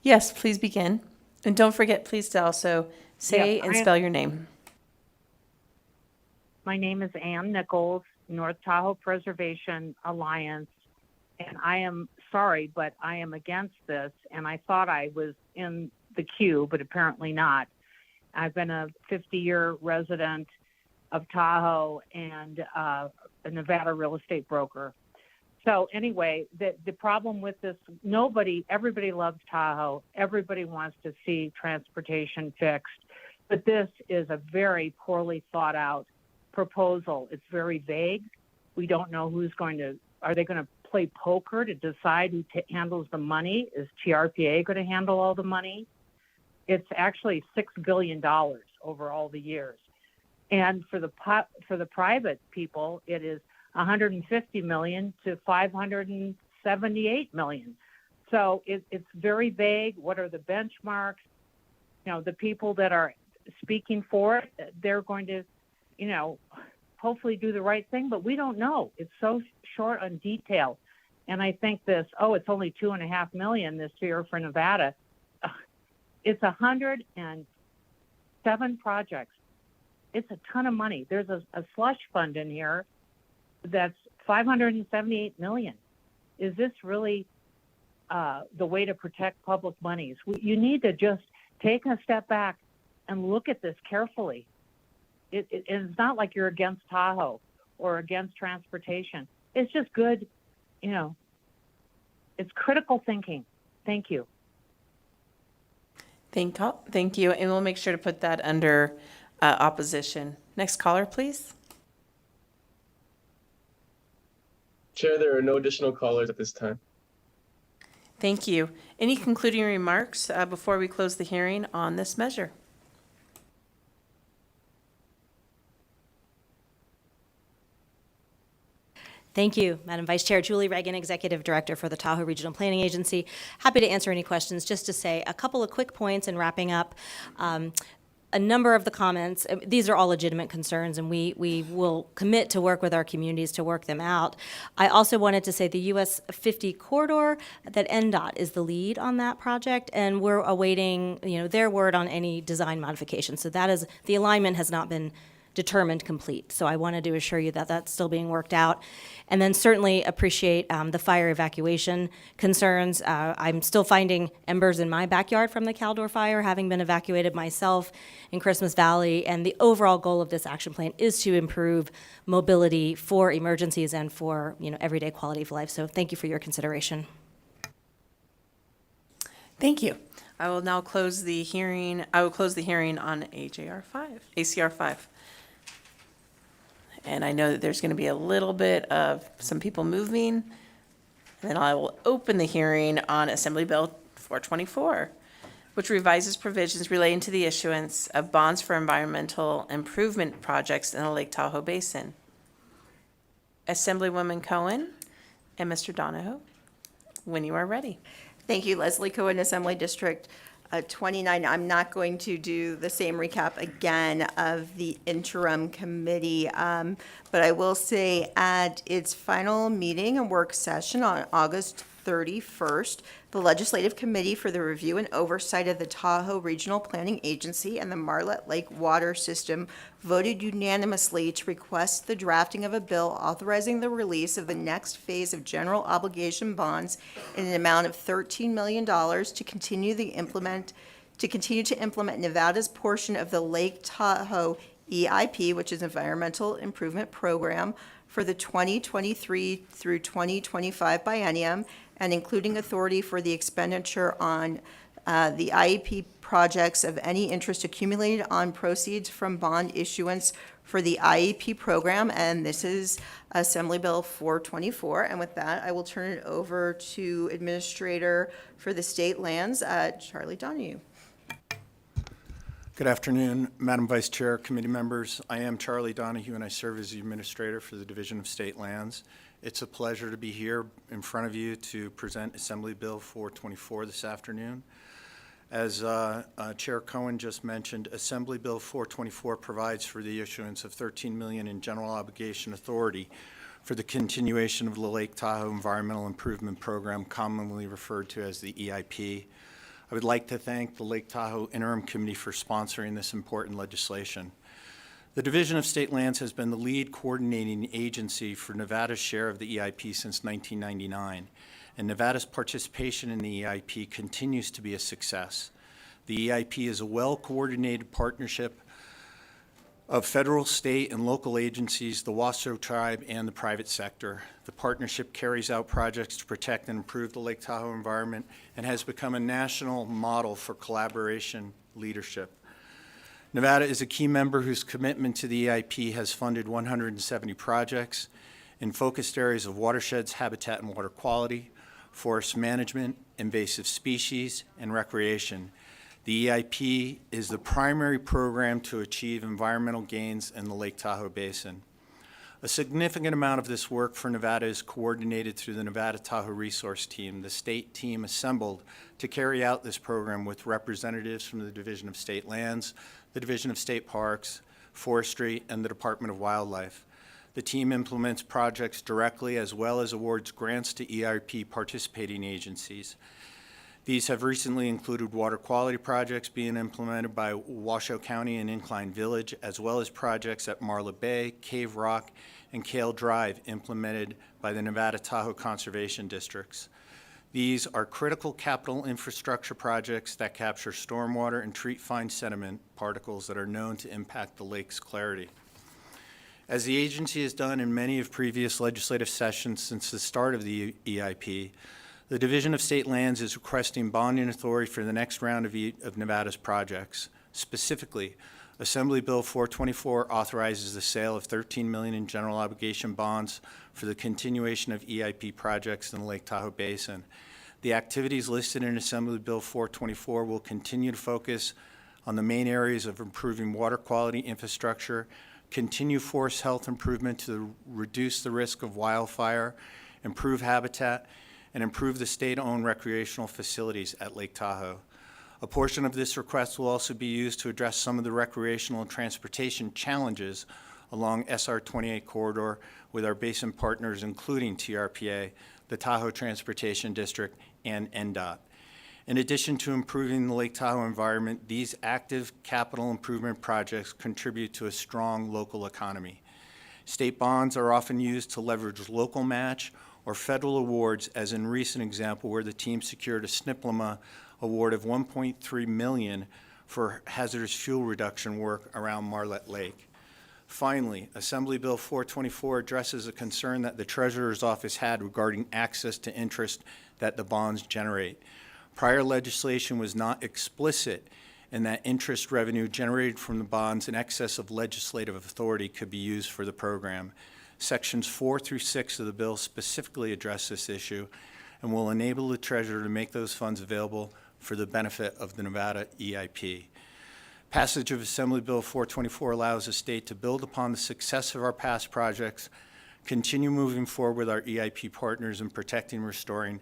Yes, please begin. And don't forget, please, to also say Yes, and I- spell your name. My name is Ann Nichols, North Tahoe Preservation Alliance, and I am sorry, but I am against this, and I thought I was in the queue, but apparently not. I've been a 50-year resident of Tahoe and a Nevada real estate broker. So anyway, the problem with this, everybody loves Tahoe. Everybody wants to see transportation fixed. But this is a very poorly thought out proposal. It's very vague. We don't know are they going to play poker to decide who handles the money? Is TRPA going to handle all the money? it's actually $6 billion over all the years. And for the private people, it is 150 million to 578 million. So it's very vague. What are the benchmarks? You know, the people that are speaking for it, they're going to, you know, hopefully do the right thing, but we don't know. It's so short on detail. And I think it's only 2.5 million this year for Nevada. It's 107 projects. It's a ton of money. There's a slush fund in here that's 578 million. Is this really the way to protect public monies? You need to just take a step back and look at this carefully. It's not like you're against Tahoe or against transportation. It's just good, you know, it's critical thinking. Thank you. Thank you, and we'll make sure to put that under opposition. Next caller, please. Chair, there are no additional callers at this time. Thank you. Any concluding remarks before we close the hearing on this measure? Thank you, Madam Vice Chair. Julie Reagan, Executive Director for the Tahoe Regional Planning Agency. Happy to answer any questions. Just to say a couple of quick points in wrapping up. A number of the comments, these are all legitimate concerns, and we will commit to work with our communities to work them out. I also wanted to say the US 50 corridor, that NDOT is the lead on that project, and we're awaiting, you know, their word on any design modifications. So that is, the alignment has not been determined complete. So I wanted to assure you that that's still being worked out. And then certainly appreciate the fire evacuation concerns. I'm still finding embers in my backyard from the Caldor fire, having been evacuated myself in Christmas Valley. And the overall goal of this action plan is to improve mobility for emergencies and for, you know, everyday quality of life. So thank you for your consideration. Thank you. I will now close the hearing. I will close the hearing on ACR 5. And I know that there's going to be a little bit of some people moving. And then I will open the hearing on Assembly Bill 424, which revises provisions relating to the issuance of bonds for environmental improvement projects in the Lake Tahoe Basin. Assemblywoman Cohen and Mr. Donahoe, when you are ready. Thank you, Leslie Cohen, Assembly District 29. I'm not going to do the same recap again of the interim committee, but I will say at its final meeting and work session on August 31st, the Legislative Committee for the Review and Oversight of the Tahoe Regional Planning Agency and the Marlette Lake Water System voted unanimously to request the drafting of a bill authorizing the release of the next phase of general obligation bonds in an amount of $13 million to continue to implement Nevada's portion of the Lake Tahoe EIP, which is Environmental Improvement Program, for the 2023 through 2025 biennium, and including authority for the expenditure on the IEP projects of any interest accumulated on proceeds from bond issuance for the IEP program. And this is Assembly Bill 424. And with that, I will turn it over to Administrator for the State Lands, Charlie Donahue. Good afternoon, Madam Vice Chair, committee members. I am Charlie Donahue, and I serve as the Administrator for the Division of State Lands. It's a pleasure to be here in front of you to present Assembly Bill 424 this afternoon. As Chair Cohen just mentioned, Assembly Bill 424 provides for the issuance of $13 million in general obligation authority for the continuation of the Lake Tahoe Environmental Improvement Program, commonly referred to as the EIP. I would like to thank the Lake Tahoe Interim Committee for sponsoring this important legislation. The Division of State Lands has been the lead coordinating agency for Nevada's share of the EIP since 1999, and Nevada's participation in the EIP continues to be a success. The EIP is a well-coordinated partnership of federal, state, and local agencies, the Washoe Tribe, and the private sector. The partnership carries out projects to protect and improve the Lake Tahoe environment and has become a national model for collaboration leadership. Nevada is a key member whose commitment to the EIP has funded 170 projects in focused areas of watersheds, habitat and water quality, forest management, invasive species, and recreation. The EIP is the primary program to achieve environmental gains in the Lake Tahoe Basin. A significant amount of this work for Nevada is coordinated through the Nevada Tahoe Resource Team, the state team assembled to carry out this program with representatives from the Division of State Lands, the Division of State Parks, Forestry, and the Department of Wildlife. The team implements projects directly as well as awards grants to EIP participating agencies. These have recently included water quality projects being implemented by Washoe County and Incline Village, as well as projects at Marla Bay, Cave Rock, and Kale Drive implemented by the Nevada Tahoe Conservation Districts. These are critical capital infrastructure projects that capture stormwater and treat fine sediment particles that are known to impact the lake's clarity. As the agency has done in many of previous legislative sessions since the start of the EIP, the Division of State Lands is requesting bonding authority for the next round of Nevada's projects. Specifically, Assembly Bill 424 authorizes the sale of $13 million in general obligation bonds for the continuation of EIP projects in the Lake Tahoe Basin. The activities listed in Assembly Bill 424 will continue to focus on the main areas of improving water quality infrastructure, continue forest health improvement to reduce the risk of wildfire, improve habitat, and improve the state-owned recreational facilities at Lake Tahoe. A portion of this request will also be used to address some of the recreational and transportation challenges along SR 28 corridor with our basin partners, including TRPA, the Tahoe Transportation District, and NDOT. In addition to improving the Lake Tahoe environment, these active capital improvement projects contribute to a strong local economy. State bonds are often used to leverage local match or federal awards, as in recent example where the team secured a SNPLMA award of $1.3 million for hazardous fuel reduction work around Marlette Lake. Finally, Assembly Bill 424 addresses a concern that the Treasurer's Office had regarding access to interest that the bonds generate. Prior legislation was not explicit in that interest revenue generated from the bonds in excess of legislative authority could be used for the program. Sections 4 through 6 of the bill specifically address this issue and will enable the Treasurer to make those funds available for the benefit of the Nevada EIP. Passage of Assembly Bill 424 allows the state to build upon the success of our past projects, continue moving forward with our EIP partners in protecting and restoring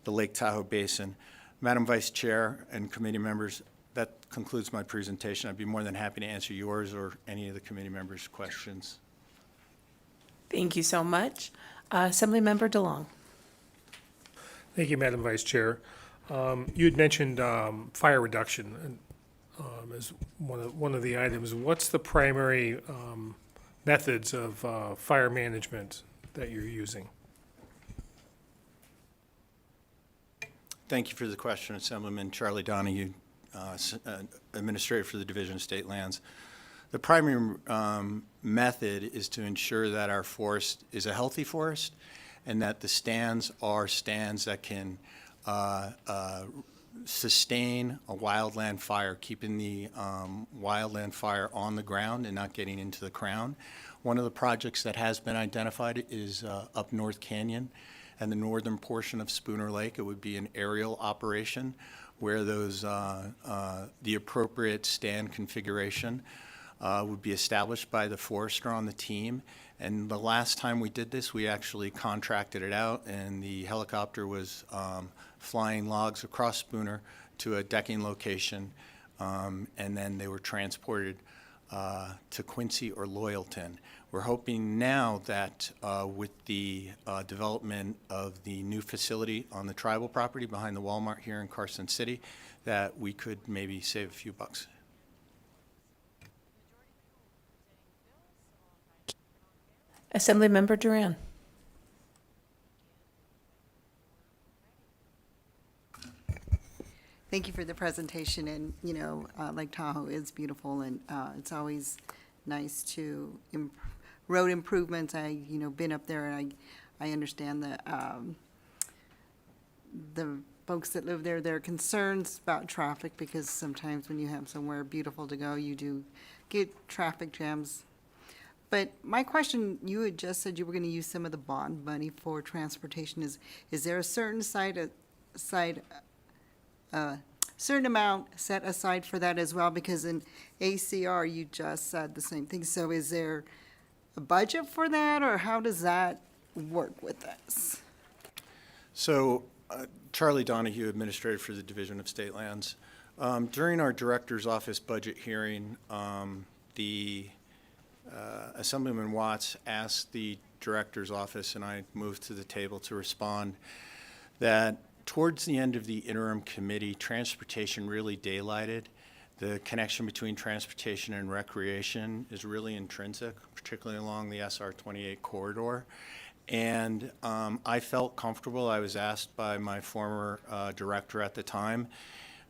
the Lake Tahoe Basin. Madam Vice Chair and committee members, that concludes my presentation. I'd be more than happy to answer yours or any of the committee members' questions. Thank you so much. Assemblymember DeLong. Thank you, Madam Vice Chair. You had mentioned fire reduction as one of the items. What's the primary methods of fire management that you're using? Thank you for the question, Assemblyman Charlie Donahue, Administrator for the Division of State Lands. The primary method is to ensure that our forest is a healthy forest and that the stands are stands that can sustain a wildland fire, keeping the wildland fire on the ground and not getting into the crown. One of the projects that has been identified is up North Canyon and the northern portion of Spooner Lake. It would be an aerial operation where those the appropriate stand configuration would be established by the forester on the team. And the last time we did this, we actually contracted it out, and the helicopter was flying logs across Spooner to a decking location, and then they were transported to Quincy or Loyalton. We're hoping now that with the development of the new facility on the tribal property behind the Walmart here in Carson City, that we could maybe save a few bucks. Assemblymember Duran. Thank you for the presentation. And, you know, Lake Tahoe is beautiful, and it's always nice to road improvements. I, you know, been up there, and I understand that the folks that live there, their concerns about traffic, because sometimes when you have somewhere beautiful to go, you do get traffic jams. But my question, you had just said you were going to use some of the bond money for transportation. Is there a certain certain amount set aside for that as well? Because in ACR, you just said the same thing. So is there a budget for that, or how does that work with this? So, Charlie Donahue, Administrator for the Division of State Lands. During our Director's Office budget hearing, Assemblyman Watts asked the Director's Office, and I moved to the table to respond, that towards the end of the interim committee, transportation really daylighted. The connection between transportation and recreation is really intrinsic, particularly along the SR 28 corridor. And I felt comfortable. I was asked by my former director at the time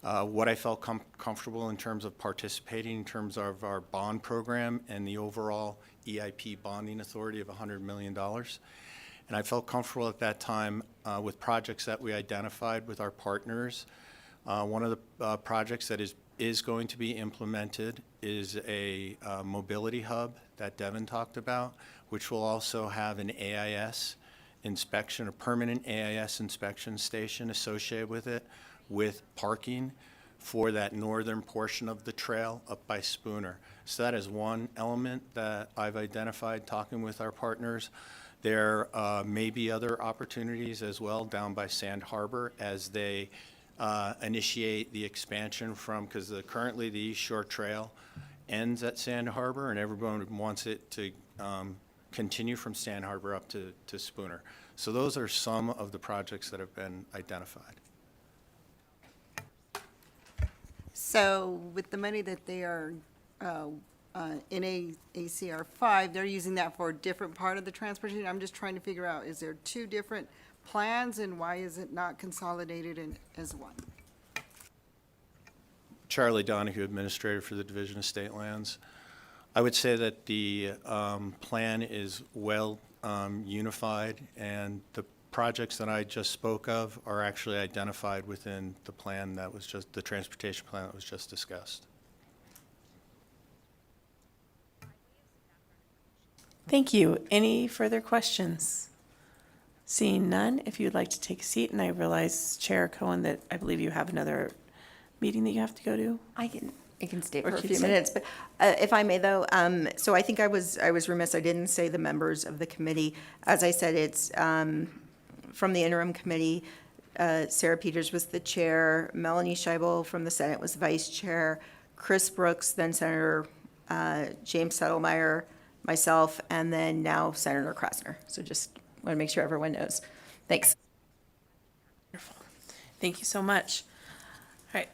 what I felt comfortable in terms of participating in terms of our bond program and the overall EIP bonding authority of $100 million. And I felt comfortable at that time with projects that we identified with our partners. One of the projects that is going to be implemented is a mobility hub that Devin talked about, which will also have an AIS inspection, a permanent AIS inspection station associated with it, with parking for that northern portion of the trail up by Spooner. So that is one element that I've identified talking with our partners. There may be other opportunities as well down by Sand Harbor as they initiate the expansion from, because currently the East Shore Trail ends at Sand Harbor, and everyone wants it to continue from Sand Harbor up to Spooner. So those are some of the projects that have been identified. So with the money that they are in ACR 5, they're using that for a different part of the transportation. I'm just trying to figure out, is there two different plans, and why is it not consolidated as one? Charlie Donahue, Administrator for the Division of State Lands. I would say that the plan is well unified, and the projects that I just spoke of are actually identified within the plan that was just, the transportation plan that was just discussed. Thank you. Any further questions? Seeing none, if you'd like to take a seat, and I realize, Chair Cohen, that I believe you have another meeting that you have to go to. I can stay Or for a keep few saying- minutes, but if I may though, so I think I was remiss, I didn't say the members of the committee. As I said, it's from the interim committee, Sarah Peters was the chair, Melanie Scheibel from the Senate was vice chair, Chris Brooks, then Senator James Settlemeyer, myself, and then now Senator Krasner. So just want to make sure everyone knows. Thanks. Wonderful. Thank you so much. All right.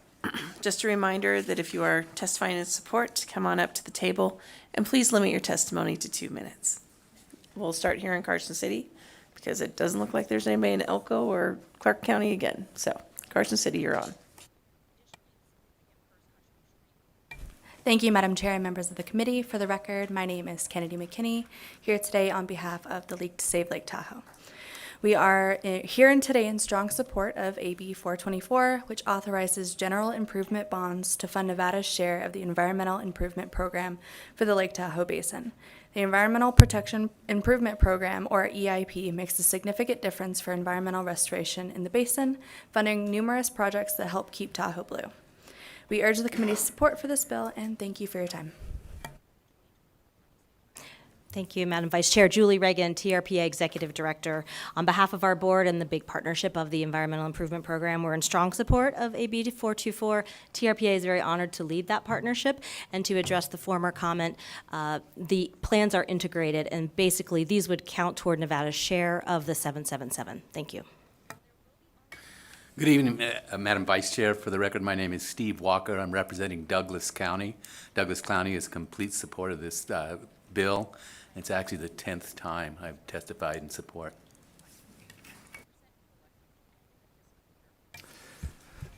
Just a reminder that if you are testifying in support, come on up to the table, and please limit your testimony to 2 minutes. We'll start here in Carson City, because it doesn't look like there's anybody in Elko or Clark County again. So, Carson City, you're on. Thank you, Madam Chair and members of the committee. For the record, my name is Kennedy McKinney, here today on behalf of the League to Save Lake Tahoe. We are here today in strong support of AB 424, which authorizes general improvement bonds to fund Nevada's share of the Environmental Improvement Program for the Lake Tahoe Basin. The Environmental Protection Improvement Program, or EIP, makes a significant difference for environmental restoration in the basin, funding numerous projects that help keep Tahoe blue. We urge the committee's support for this bill, and thank you for your time. Thank you, Madam Vice Chair. Julie Reagan, TRPA Executive Director. On behalf of our board and the big partnership of the Environmental Improvement Program, we're in strong support of AB 424. TRPA is very honored to lead that partnership. And to address the former comment, the plans are integrated, and basically these would count toward Nevada's share of the 777. Thank you. Good evening, Madam Vice Chair. For the record, my name is Steve Walker. I'm representing Douglas County. Douglas County is complete support of this bill. It's actually the 10th time I've testified in support.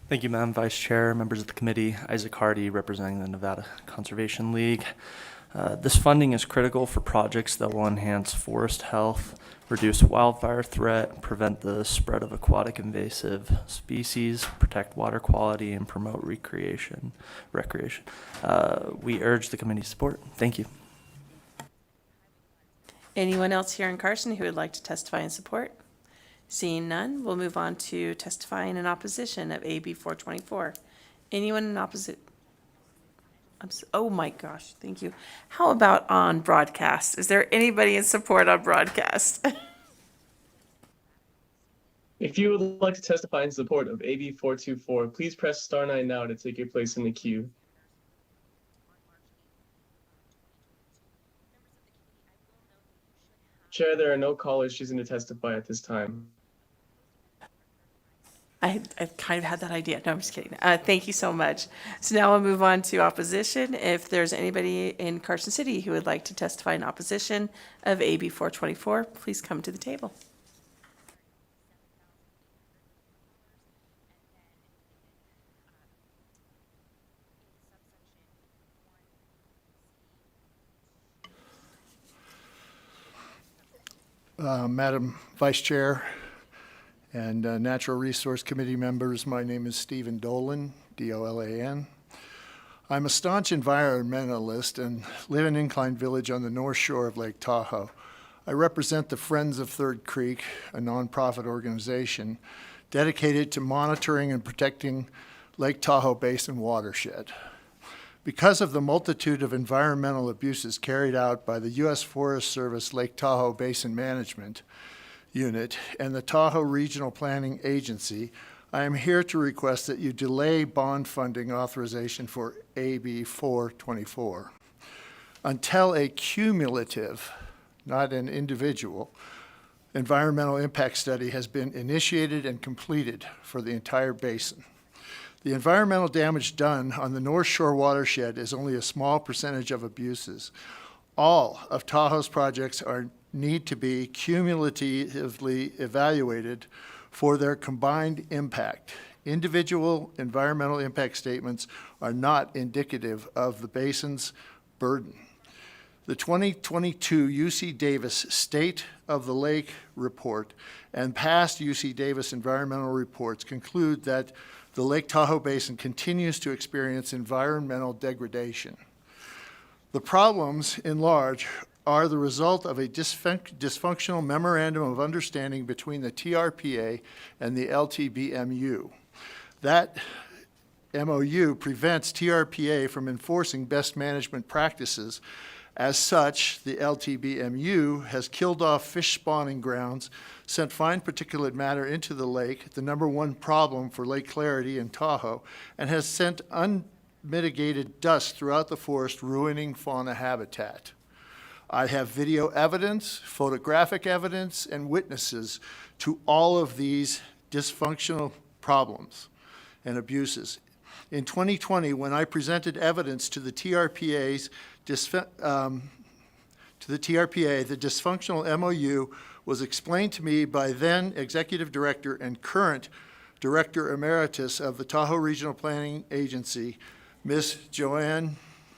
Thank you, Madam Vice Chair, members of the committee. Isaac Hardy, representing the Nevada Conservation League. This funding is critical for projects that will enhance forest health, reduce wildfire threat, prevent the spread of aquatic invasive species, protect water quality, and promote recreation. We urge the committee's support. Thank you. Anyone else here in Carson who would like to testify in support? Seeing none, we'll move on to testifying in opposition of AB 424. Anyone in opposite? Oh my gosh, thank you. How about on broadcast? Is there anybody in support on broadcast? If you would like to testify in support of AB 424, please press star 9 now to take your place in the queue. Chair, there are no callers choosing to testify at this time. I kind of had that idea. No, I'm just kidding. Thank you so much. So now we'll move on to opposition. If there's anybody in Carson City who would like to testify in opposition of AB 424, please come to the table. Madam Vice Chair and Natural Resource Committee members, my name is Stephen Dolan, D-O-L-A-N. I'm a staunch environmentalist and live in Incline Village on the north shore of Lake Tahoe. I represent the Friends of Third Creek, a nonprofit organization dedicated to monitoring and protecting Lake Tahoe Basin watershed. Because of the multitude of environmental abuses carried out by the U.S. Forest Service Lake Tahoe Basin Management Unit and the Tahoe Regional Planning Agency, I am here to request that you delay bond funding authorization for AB 424 until a cumulative, not an individual, environmental impact study has been initiated and completed for the entire basin. The environmental damage done on the North Shore watershed is only a small percentage of abuses. All of Tahoe's projects need to be cumulatively evaluated for their combined impact. Individual environmental impact statements are not indicative of the basin's burden. The 2022 UC Davis State of the Lake report and past UC Davis environmental reports conclude that the Lake Tahoe Basin continues to experience environmental degradation. The problems, in large, are the result of a dysfunctional memorandum of understanding between the TRPA and the LTBMU. That MOU prevents TRPA from enforcing best management practices. As such, the LTBMU has killed off fish spawning grounds, sent fine particulate matter into the lake, the #1 problem for lake clarity in Tahoe, and has sent unmitigated dust throughout the forest, ruining fauna habitat. I have video evidence, photographic evidence, and witnesses to all of these dysfunctional problems and abuses. In 2020, when I presented evidence to the TRPA, the dysfunctional MOU was explained to me by then Executive Director and current Director Emeritus of the Tahoe Regional Planning Agency, Ms. Joanne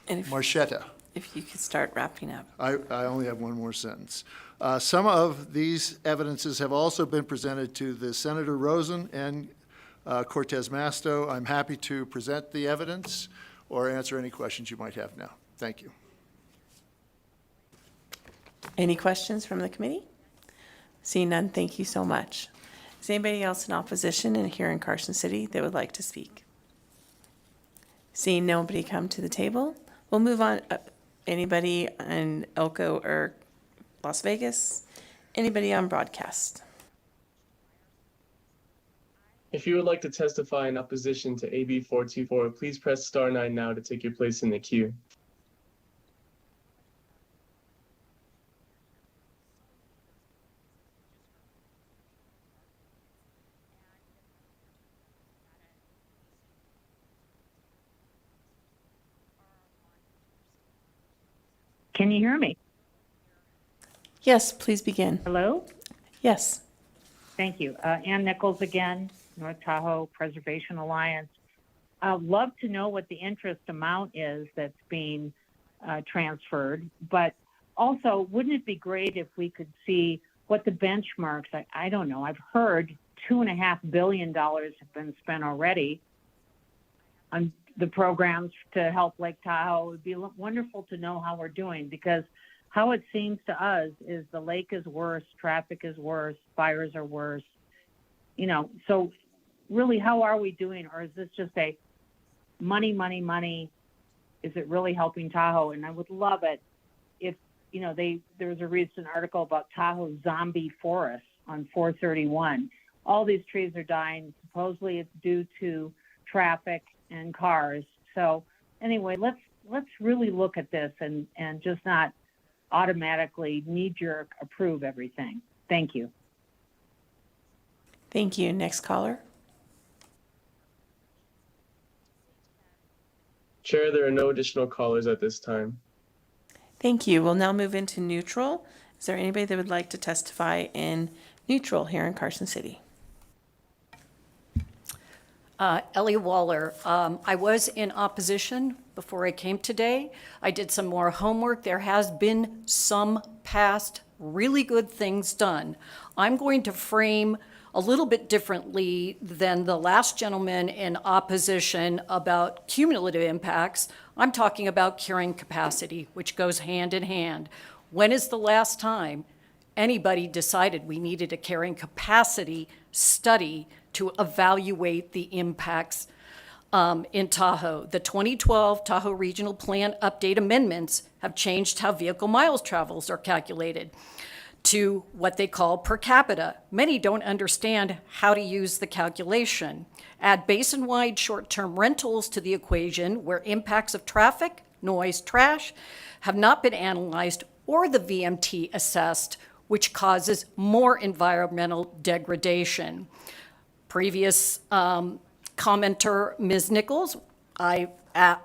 Marchetta. If you could start wrapping up. I only have one more sentence. Some of these evidences have also been presented to the Senator Rosen and Cortez Masto. I'm happy to present the evidence or answer any questions you might have now. Thank you. Any questions from the committee? Seeing none, thank you so much. Is anybody else in opposition and here in Carson City that would like to speak? Seeing nobody come to the table, we'll move on. Anybody in Elko or Las Vegas? Anybody on broadcast? If you would like to testify in opposition to AB 424, please press star 9 now to take your place in the queue. Can you hear me? Yes, please begin. Hello? Yes. Thank you. Ann Nichols again, North Tahoe Preservation Alliance. I'd love to know what the interest amount is that's being transferred, but also, wouldn't it be great if we could see what the benchmarks, I don't know, I've heard $2.5 billion have been spent already on the programs to help Lake Tahoe. It would be wonderful to know how we're doing, because how it seems to us is the lake is worse, traffic is worse, fires are worse. You know, so really, how are we doing? Or is this just a money, money, money. Is it really helping Tahoe? And I would love it if, there was a recent article about Tahoe zombie forests on 431. All these trees are dying. Supposedly it's due to traffic and cars. So anyway, let's really look at this and just not automatically knee-jerk approve everything. Thank you. Thank you. Next caller. Chair, there are no additional callers at this time. Thank you. We'll now move into neutral. Is there anybody that would like to testify in neutral here in Carson City? Ellie Waller. I was in opposition before I came today. I did some more homework. There has been some past really good things done. I'm going to frame a little bit differently than the last gentleman in opposition about cumulative impacts. I'm talking about carrying capacity, which goes hand in hand. When is the last time anybody decided we needed a carrying capacity study to evaluate the impacts in Tahoe? The 2012 Tahoe Regional Plan Update Amendments have changed how vehicle miles travels are calculated to what they call per capita. Many don't understand how to use the calculation. Add basin-wide short-term rentals to the equation where impacts of traffic, noise, trash have not been analyzed or the VMT assessed, which causes more environmental degradation. Previous commenter, Ms. Nichols,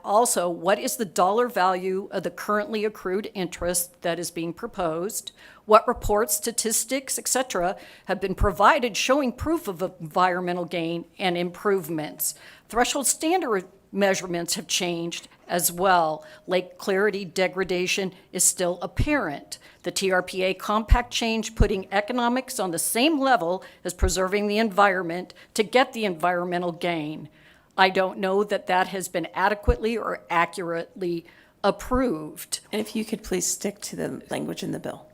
also, what is the dollar value of the currently accrued interest that is being proposed? What reports, statistics, et cetera, have been provided showing proof of environmental gain and improvements? Threshold standard measurements have changed as well. Lake clarity degradation is still apparent. The TRPA compact change putting economics on the same level as preserving the environment to get the environmental gain. I don't know that that has been adequately or accurately approved. And if you could please stick to the language in the bill.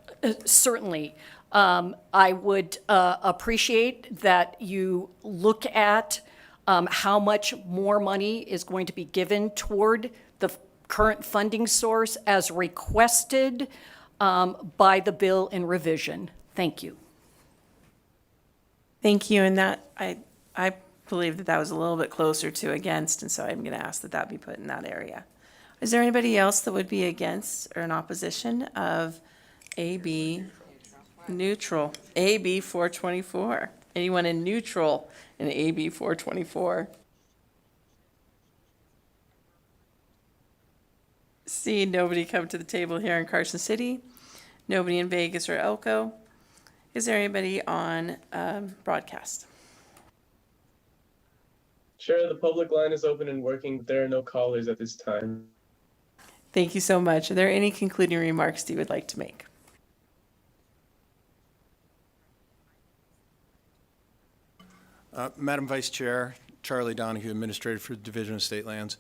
Certainly. I would appreciate that you look at how much more money is going to be given toward the current funding source as requested by the bill in revision. Thank you. Thank you. And that, I believe that was a little bit closer to against, and so I'm going to ask that that be put in that area. Is there anybody else that would be against or in opposition of AB neutral, AB 424? Anyone in neutral in AB 424? Seeing nobody come to the table here in Carson City, nobody in Vegas or Elko. Is there anybody on broadcast? Chair, the public line is open and working. There are no callers at this time. Thank you so much. Are there any concluding remarks that you would like to make? Madam Vice Chair, Charlie Donahue, Administrator for the Division of State Lands.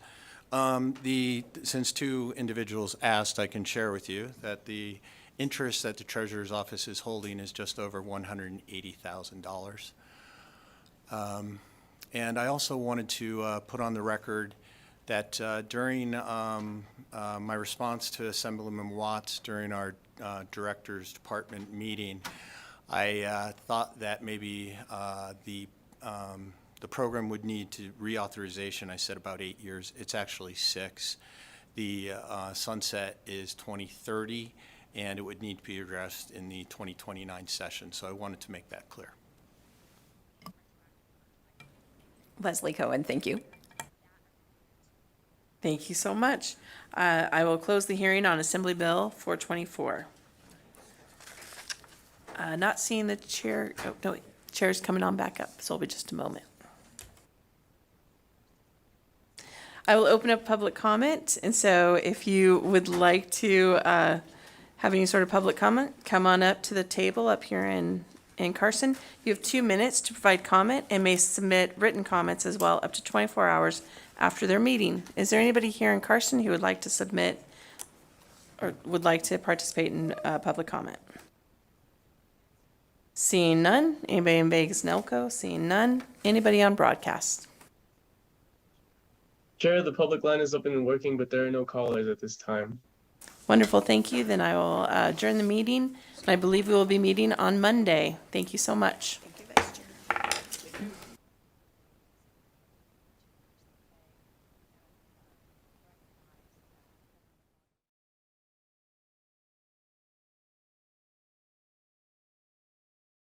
Since two individuals asked, I can share with you that the interest that the Treasurer's Office is holding is just over $180,000. And I also wanted to put on the record that during my response to Assemblyman Watts during our Directors Department meeting, I thought that maybe the program would need to reauthorization. I said about 8 years. It's actually 6. The sunset is 2030, and it would need to be addressed in the 2029 session. So I wanted to make that clear. Leslie Cohen, thank you. Thank you so much. I will close the hearing on Assembly Bill 424. Not seeing the chair, oh, no, chair's coming on back up, so it'll be just a moment. I will open up public comment, and so if you would like to have any sort of public comment, come on up to the table up here in Carson. You have 2 minutes to provide comment and may submit written comments as well up to 24 hours after their meeting. Is there anybody here in Carson who would like to submit or would like to participate in public comment? Seeing none. Anybody in Vegas and Elko? Seeing none. Anybody on broadcast? Chair, the public line is open and working, but there are no callers at this time. Wonderful, thank you. Then I will adjourn the meeting. And I believe we will be meeting on Monday. Thank you so much.